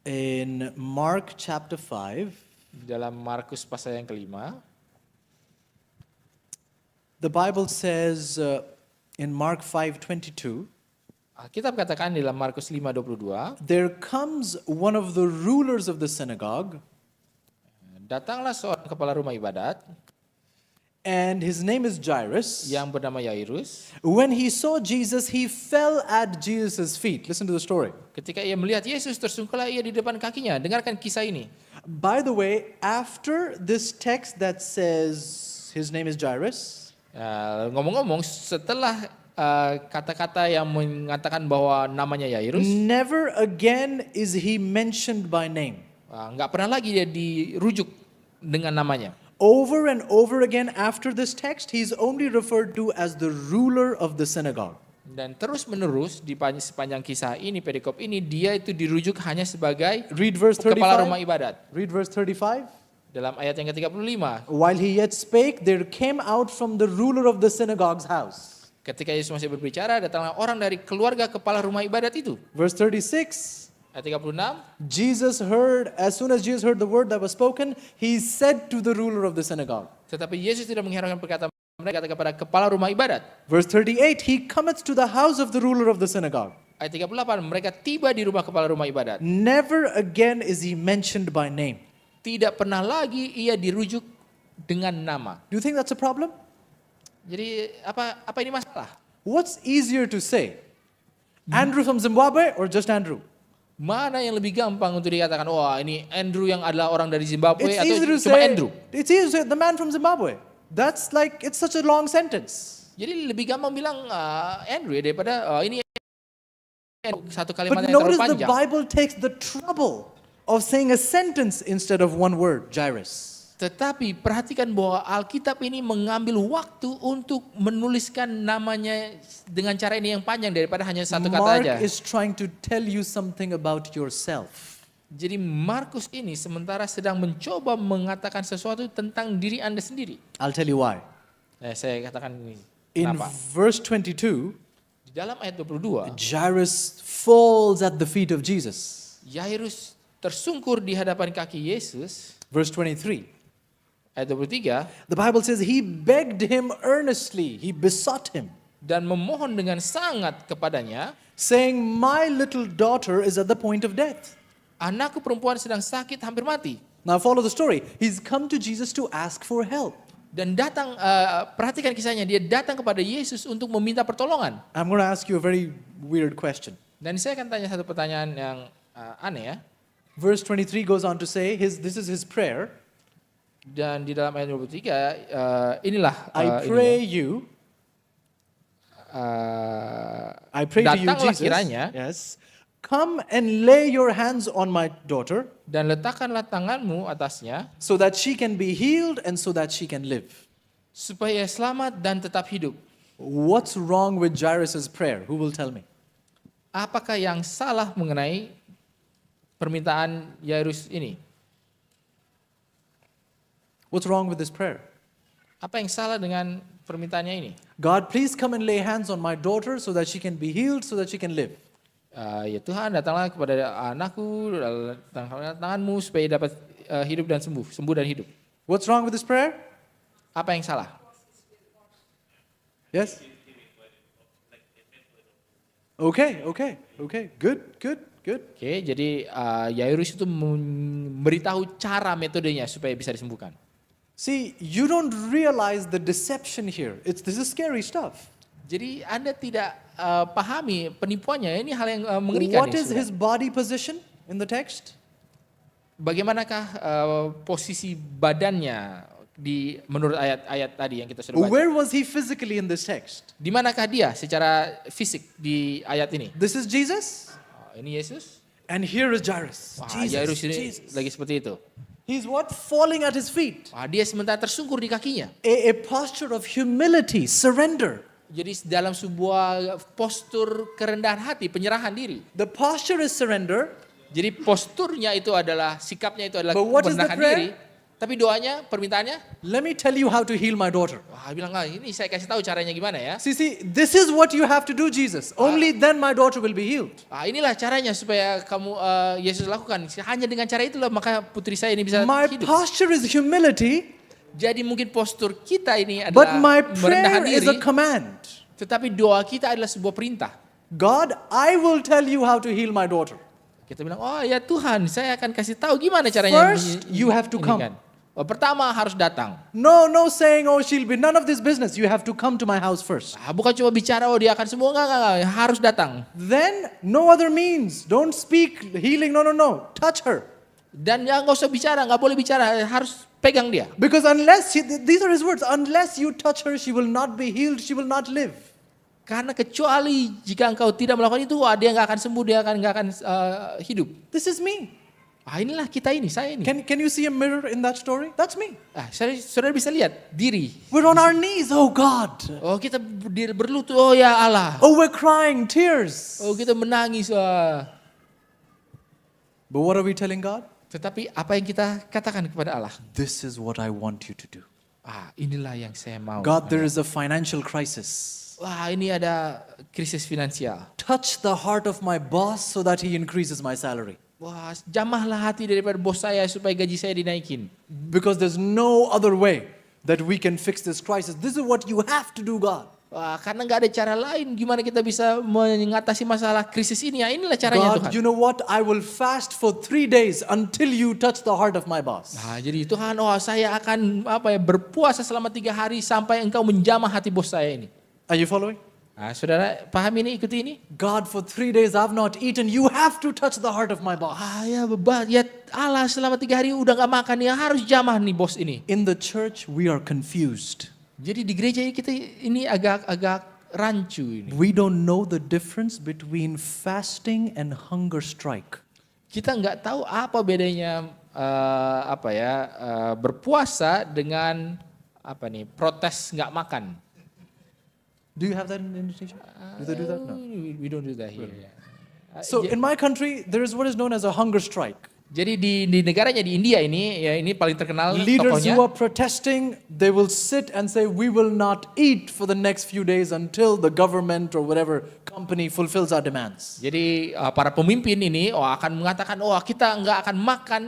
In Mark chapter 5, Dalam Markus pasal yang kelima, the Bible says in Mark 5:22, Alkitab katakan dalam Markus 5:22, there comes one of the rulers of the synagogue, datanglah seorang kepala rumah ibadat and his name is Jairus. yang bernama Yairus. When he saw Jesus, he fell at Jesus' feet. Listen to the story. Ketika ia melihat Yesus, tersungkurlah ia di depan kakinya. Dengarkan kisah ini. By the way, after this text that says his name is Jairus, Ngomong-ngomong, setelah kata-kata yang mengatakan bahwa namanya Yairus, never again is he mentioned by name. nggak pernah lagi dia dirujuk dengan namanya. Over and over again after this text, he's only referred to as the ruler of the synagogue. Dan terus menerus di sepanjang kisah ini, perikop ini, dia itu dirujuk hanya sebagai Read verse kepala rumah 35. ibadat. Read verse 35. Dalam ayat yang ke-35. While he yet spake, there came out from the ruler of the synagogue's house. Ketika Yesus masih berbicara, datanglah orang dari keluarga kepala rumah ibadat itu. Verse 36. Ayat 36. As soon as Jesus heard the word that was spoken, he said to the ruler of the synagogue. Tetapi Yesus tidak menghiraukan perkataan mereka, kata kepada kepala rumah ibadat. Verse 38, he cometh to the house of the ruler of the synagogue. Ayat 38, mereka tiba di rumah kepala rumah ibadat. Never again is he mentioned by name. Tidak pernah lagi ia dirujuk dengan nama. Do you think that's a problem? Jadi apa ini masalah? What's easier to say? Andrew from Zimbabwe or just Andrew? Mana yang lebih gampang untuk dikatakan, wah ini Andrew yang adalah orang dari Zimbabwe It's atau easy to cuma say, Andrew? it's easy to say the man from Zimbabwe. That's like, it's such a long sentence. Jadi lebih gampang bilang Andrew daripada ini satu kalimat But yang terlalu notice the panjang. Bible takes the trouble of saying a sentence instead of one word, Jairus. Tetapi perhatikan bahwa Alkitab ini mengambil waktu untuk menuliskan namanya dengan cara ini yang panjang daripada hanya satu kata Mark aja. is trying to tell you something about yourself. Jadi Markus ini sementara sedang mencoba mengatakan sesuatu tentang diri Anda sendiri. I'll tell you why. Saya katakan ini. In Kenapa? verse 22, Di dalam ayat 22, Jairus falls at the feet of Jesus. Yairus tersungkur di hadapan kaki Yesus. Verse 23, Ayat 23, the Bible says he begged him earnestly, he besought him, dan memohon dengan sangat kepadanya, saying, my little daughter is at the point of death. anakku perempuan sedang sakit hampir mati. Now follow the story. He's come to Jesus to ask for help. Dan datang, perhatikan kisahnya, dia datang kepada Yesus untuk meminta pertolongan. I'm going to ask you a very weird question. Dan saya akan tanya satu pertanyaan yang aneh ya. Verse 23 goes on to say, this is his prayer. Dan di dalam ayat 23, inilah I pray you, I pray to you, datanglah Jesus, kiranya, yes, come and lay your hands on my daughter dan letakkanlah tanganmu atasnya, so that she can be healed and so that she can live. supaya selamat dan tetap hidup. What's wrong with Jairus' prayer? Who will tell me? apakah yang salah mengenai permintaan Yairus ini? What's wrong with this prayer? Apa yang salah dengan permintaannya ini? God, please come and lay hands on my daughter so that she can be healed, so that she can live. Ya Tuhan, datanglah kepada anakku, tanganmu supaya dapat hidup dan sembuh dan hidup. What's wrong with this prayer? Apa yang salah? Yes? Okay. Good. Oke, jadi Yairus itu memberitahu cara metodenya supaya bisa disembuhkan. See, you don't realize the deception here. This is scary stuff. Jadi Anda tidak pahami penipuannya. Ini hal yang mengerikan. What is his body position in the text? Bagaimanakah posisi badannya menurut ayat-ayat tadi yang kita sudah baca? Where was he physically in this text? Di manakah dia secara fisik di ayat ini? This is Jesus, Ini Yesus. and here is Jairus. Wah, Yairus ini lagi seperti itu. He's what? Falling at his feet. Wah, dia sementara tersungkur di kakinya. A posture of humility, surrender. Jadi dalam sebuah postur kerendahan hati, penyerahan diri. The posture is surrender. Jadi posturnya itu adalah, sikapnya itu adalah But what is the kerendahan prayer? diri. Tapi doanya, permintaannya, Let me tell you how to heal my daughter. wah bilang, ini saya kasih tahu caranya gimana ya. See, this is what you have to do, Jesus. Only then my daughter will be healed. Inilah caranya supaya kamu Yesus lakukan. Hanya dengan cara itulah maka putri saya ini bisa My hidup. posture is humility, Jadi mungkin postur kita ini but adalah my merendahkan prayer is a diri. command. Tetapi doa kita adalah sebuah perintah. God, I will tell you how to heal my daughter. Kita bilang, oh ya Tuhan, saya akan kasih tahu gimana caranya. First, you have to ini come. kan. Pertama harus datang. No saying, oh, she'll be none of this business. You have to come to my house first. Bukan cuma bicara, oh dia akan sembuh, enggak, harus datang. Then, no other means. Don't speak healing. No. Touch her. Dan ya nggak usah bicara, nggak boleh bicara, harus pegang dia. Because these are his words, unless you touch her, she will not be healed, she will not live. Karena kecuali jika engkau tidak melakukan itu, dia nggak akan sembuh, dia nggak akan hidup. This is me. Inilah kita ini, saya ini. Can you see a mirror in that story? That's me. Saudara bisa lihat diri. We're on our knees, oh God. Oh kita berlutut, oh ya Allah. Oh, we're crying tears. Oh kita menangis. But what are we telling God? Tetapi apa yang kita katakan kepada Allah? This is what I want you to do. Inilah yang saya mau. God, there is a financial crisis. Wah, ini ada krisis finansial. Touch the heart of my boss so that he increases my salary. Wah, jamahlah hati daripada bos saya supaya gaji saya dinaikin. Because there's no other way that we can fix this crisis. This is what you have to do, God. Wah, karena nggak ada cara lain gimana kita bisa mengatasi masalah krisis ini. Inilah caranya God, Tuhan. you know what? I will fast for 3 days until you touch the heart of my boss. Jadi Tuhan, saya akan berpuasa selama 3 hari sampai engkau menjamah hati bos saya ini. Are you following? Saudara paham ini, ikuti ini? God, for 3 days I've not eaten. You have to touch the heart of my boss. Ya Allah, selama 3 hari udah gak makan, ya harus jamah nih bos ini. In the church we are confused. Jadi di gereja kita ini agak rancu ini. We don't know the difference between fasting and hunger strike. Kita nggak tahu apa bedanya berpuasa dengan protes nggak makan. Do you have that in Indonesia? Do they do that? No. We don't do that here. So in my country, there is what is known as a hunger strike. Jadi di negaranya di India ini, ya ini paling terkenal Leaders tokohnya. who are protesting, they will sit and say, we will not eat for the next few days until the government or whatever company fulfills our demands. Jadi para pemimpin ini akan mengatakan, kita nggak akan makan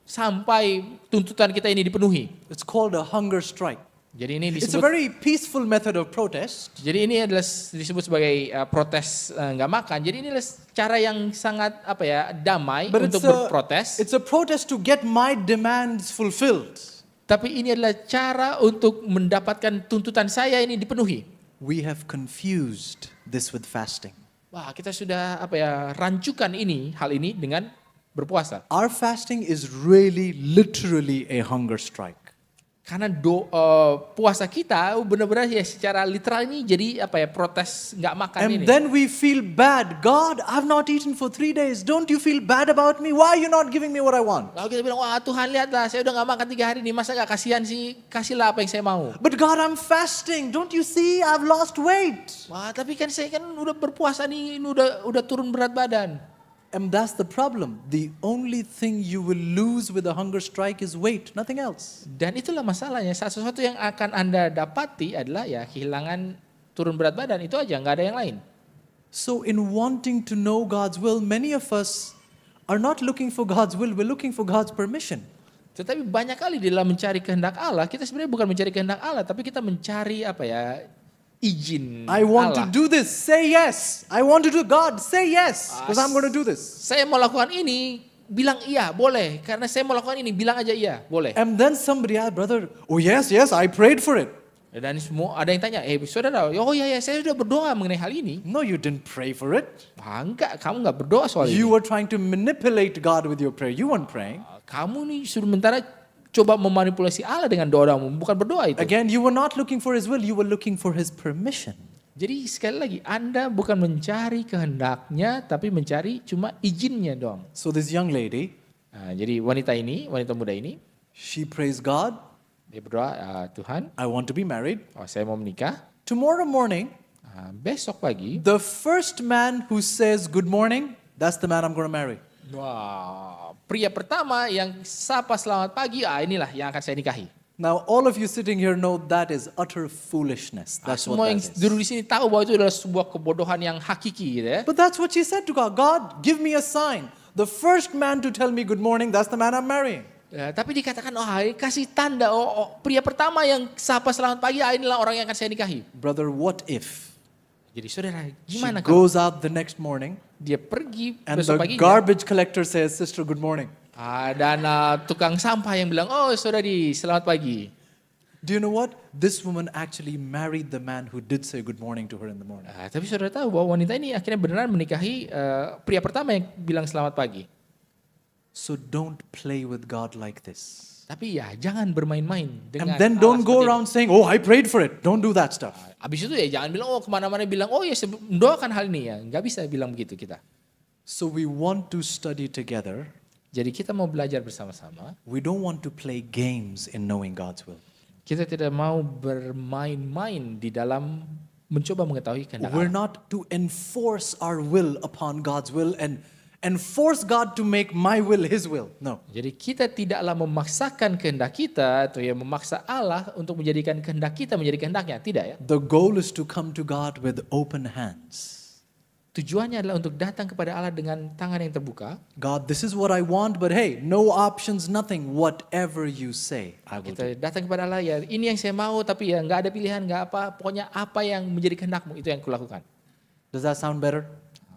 sampai tuntutan kita ini dipenuhi. It's called a hunger strike. Jadi ini It's a disebut. very peaceful method of protest. Jadi ini adalah disebut sebagai protes nggak makan. Jadi ini adalah cara yang sangat damai But untuk berprotes. it's a protest to get my demands fulfilled. Tapi ini adalah cara untuk mendapatkan tuntutan saya ini dipenuhi. We have confused this with fasting. Wah, kita sudah rancukan hal ini dengan berpuasa. Our fasting is really literally a hunger strike. Karena puasa kita benar-benar ya secara literal ini jadi protes nggak makan And ini. then we feel bad. God, I've not eaten for 3 days. Don't you feel bad about me? Why are you not giving me what I want? Lalu kita bilang, wah Tuhan lihatlah saya udah nggak makan 3 hari nih, masa nggak kasihan sih, kasihlah apa yang saya mau. But God, I'm fasting. Don't you see? I've lost weight. Wah tapi kan saya kan udah berpuasa nih, ini udah turun berat badan. And that's the problem. The only thing you will lose with a hunger strike is weight, nothing else. Dan itulah masalahnya, sesuatu yang akan Anda dapati adalah ya kehilangan turun berat badan, itu aja, nggak ada yang lain. So in wanting to know God's will, many of us are not looking for God's will, we're looking for God's permission. Tetapi banyak kali di dalam mencari kehendak Allah, kita sebenarnya bukan mencari kehendak Allah, tapi kita mencari izin I want to Allah. do this, say yes. I want to do God, say yes, because I'm going to do this. Saya mau lakukan ini, bilang iya, boleh. Karena saya mau lakukan ini, bilang aja iya, boleh. And then somebody, brother, oh yes, I prayed for it. Dan semua ada yang tanya, saudara, oh iya saya sudah berdoa mengenai hal ini. No, you didn't pray for it. Enggak, kamu enggak berdoa soal You ini. were trying to manipulate God with your prayer. You weren't praying. Kamu nih sementara coba memanipulasi Allah dengan doamu, bukan berdoa itu. Again, you were not looking for His will, you were looking for His permission. Jadi sekali lagi, Anda bukan mencari kehendaknya, tapi mencari cuma izinnya doang. So this young lady, Jadi wanita muda ini, she praised God, dia berdoa, Tuhan, I want to be married. saya mau menikah. Tomorrow morning, Besok pagi, the first man who says good morning, that's the man I'm going to marry. wah, pria pertama yang sapa selamat pagi, inilah yang akan saya nikahi. Now, all of you sitting here know that is utter foolishness. That's Semua what yang that is. duduk di sini tahu bahwa itu adalah sebuah kebodohan yang hakiki, gitu ya. But that's what she said to God. God, give me a sign. The first man to tell me good morning, that's the man I'm marrying. Tapi dikatakan, kasih tanda, pria pertama yang sapa selamat pagi, inilah orang yang akan saya nikahi. Brother, what if Jadi saudara, she gimana kalau goes out the next morning dia pergi and besok the paginya, garbage collector says, Sister, good morning. dan tukang sampah yang bilang, saudari, selamat pagi. Do you know what? This woman actually married the man who did say good morning to her in the morning. Tapi saudara tahu bahwa wanita ini akhirnya beneran menikahi pria pertama yang bilang selamat pagi. So don't play with God like this. Tapi ya jangan bermain-main dengan And then Allah don't go seperti around saying, oh, I prayed for it. Don't do that stuff. ini. Abis itu ya jangan bilang, kemana-mana bilang, ya mendoakan hal ini ya. Nggak bisa bilang begitu kita. So we want to study together. Jadi kita mau belajar bersama-sama. We don't want to play games in knowing God's will. Kita tidak mau bermain-main di dalam mencoba mengetahui kehendak We're Allah. not to enforce our will upon God's will and force God to make my will His will. No. Jadi kita tidaklah memaksakan kehendak kita atau ya memaksa Allah untuk menjadikan kehendak kita menjadi kehendaknya. Tidak ya. The goal is to come to God with open hands. Tujuannya adalah untuk datang kepada Allah dengan tangan yang terbuka. God, this is what I want, but hey, no options, nothing. Whatever you say, I will do. Kita datang kepada Allah, ya ini yang saya mau, tapi ya nggak ada pilihan, nggak apa. Pokoknya apa yang menjadi kehendakmu itu yang kulakukan. Does that sound better?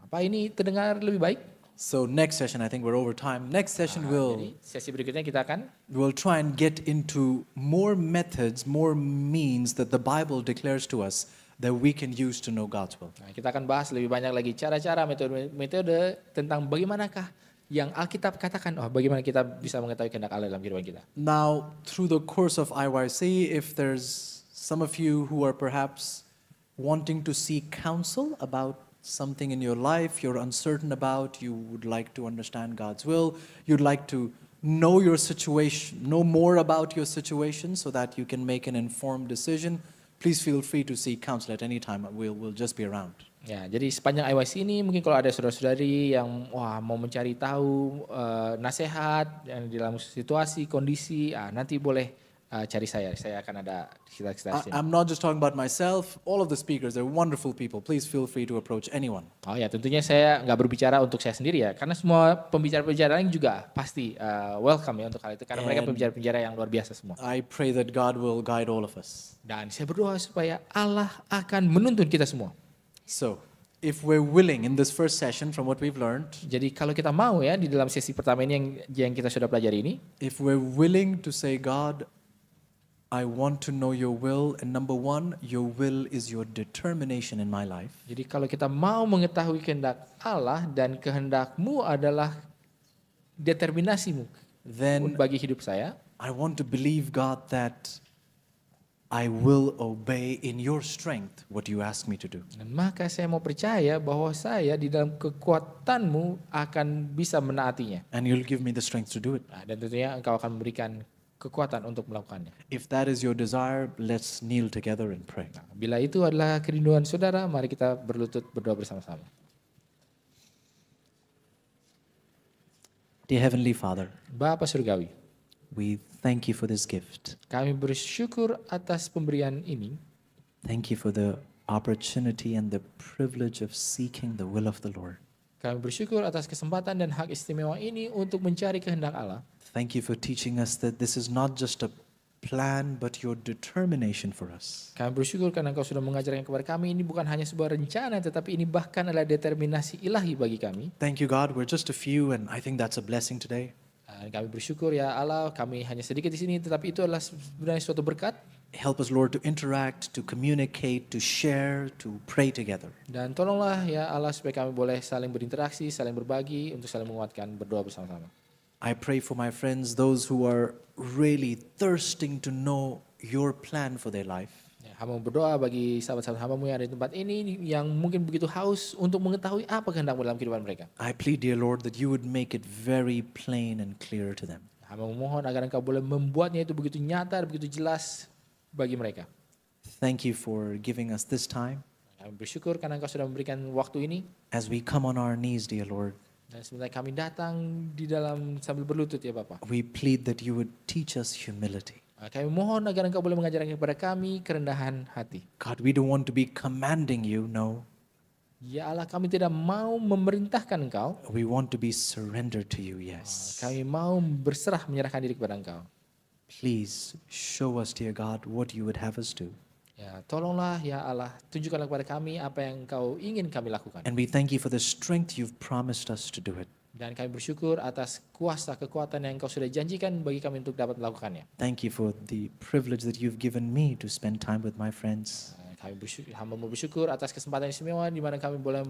Apa ini terdengar lebih baik? So next session, I think we're over time. Next session Jadi sesi berikutnya kita akan we'll try and get into more methods, more means that the Bible declares to us that we can use to know God's will. kita akan bahas lebih banyak lagi cara-cara, metode tentang bagaimanakah yang Alkitab katakan, bagaimana kita bisa mengetahui kehendak Allah dalam kehidupan kita. Now, through the course of IYC, if there's some of you who are perhaps wanting to seek counsel about something in your life you're uncertain about, you would like to understand God's will, you'd like to know your situation, know more about your situation so that you can make an informed decision, please feel free to seek counsel at any time. We'll just be around. Ya, jadi sepanjang IYC ini mungkin kalau ada saudara-saudari yang mau mencari tahu nasihat yang di dalam situasi, kondisi, nanti boleh cari saya akan ada kita sini. I'm not just talking about myself, all of the speakers, they're wonderful people. Please feel free to approach anyone. Ya, tentunya saya nggak berbicara untuk saya sendiri ya, karena semua pembicara-pembicara lain juga pasti welcome ya untuk hal itu, karena mereka pembicara-pembicara yang luar biasa semua. I pray that God will guide all of us. Dan saya berdoa supaya Allah akan menuntun kita semua. So, if we're willing in this first session from what we've learned, Jadi kalau kita mau ya di dalam sesi pertama ini yang kita sudah pelajari ini, if we're willing to say, God, I want to know your will, and number one, your will is your determination in my life. jadi kalau kita mau mengetahui kehendak Allah dan kehendakmu adalah determinasimu Then bagi hidup saya, I want to believe, God, that I will obey in your strength what you ask me to do. Dan maka saya mau percaya bahwa saya di dalam kekuatanmu akan bisa menaatinya. And you'll give me the strength to do it. Nah, dan tentunya engkau akan memberikan kekuatan untuk melakukannya. If that is your desire, let's kneel together and pray. Nah, bila itu adalah kerinduan saudara, mari kita berlutut berdoa bersama-sama. Dear Heavenly Father, Bapa Surgawi, we thank you for this gift. kami bersyukur atas pemberian ini. Thank you for the opportunity and the privilege of seeking the will of the Lord. Kami bersyukur atas kesempatan dan hak istimewa ini untuk mencari kehendak Allah. Thank you for teaching us that this is not just a plan, but your determination for us. Kami bersyukur karena Engkau sudah mengajarkan kepada kami ini bukan hanya sebuah rencana, tetapi ini bahkan adalah determinasi ilahi bagi kami. Thank you, God. We're just a few, and I think that's a blessing today. Dan kami bersyukur ya Allah, kami hanya sedikit di sini, tetapi itu adalah sebenarnya suatu berkat. Help us, Lord, to interact, to communicate, to share, to pray together. Dan tolonglah ya Allah supaya kami boleh saling berinteraksi, saling berbagi, untuk saling menguatkan, berdoa bersama-sama. I pray for my friends, those who are really thirsting to know your plan for their life. Ya, hamba berdoa bagi sahabat-sahabat hambamu yang ada di tempat ini, yang mungkin begitu haus untuk mengetahui apa kehendakmu dalam kehidupan mereka. I plead, dear Lord, that you would make it very plain and clear to them. Hamba memohon agar Engkau boleh membuatnya itu begitu nyata, begitu jelas bagi mereka. Thank you for giving us this time. Kami bersyukur karena Engkau sudah memberikan waktu ini. As we come on our knees, dear Lord, Dan sebentar kami datang di dalam sambil berlutut ya Bapak. we plead that you would teach us humility. Kami mohon agar Engkau boleh mengajarkan kepada kami kerendahan hati. God, we don't want to be commanding you, no. Ya Allah, kami tidak mau memerintahkan Engkau. We want to be surrendered to you, yes. Kami mau berserah menyerahkan diri kepada Engkau. Please show us, dear God, what you would have us do. Ya, tolonglah ya Allah, tunjukkanlah kepada kami apa yang Engkau ingin kami lakukan. And we thank you for the strength you've promised us to do it. Dan kami bersyukur atas kuasa kekuatan yang Engkau sudah janjikan bagi kami untuk dapat melakukannya. Thank you for the privilege that you've given me to spend time with my friends. Kami hamba mau bersyukur atas kesempatan istimewa di mana kami boleh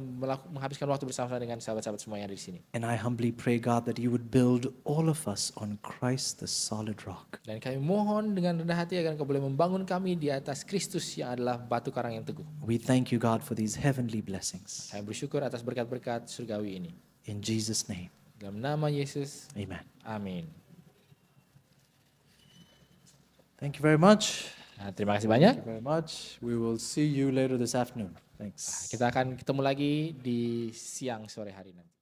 menghabiskan waktu bersama-sama dengan sahabat-sahabat semua yang ada di sini. And I humbly pray, God, that you would build all of us on Christ, the solid rock. Dan kami mohon dengan rendah hati agar Engkau boleh membangun kami di atas Kristus yang adalah batu karang yang teguh. We thank you, God, for these heavenly blessings. Kami bersyukur atas berkat-berkat surgawi ini. In Jesus' name, Dalam nama Yesus, amen. amin. Thank you very much. Nah, terima kasih banyak. Thank you very much. We will see you later this afternoon. Thanks. Kita akan ketemu lagi di siang sore hari nanti.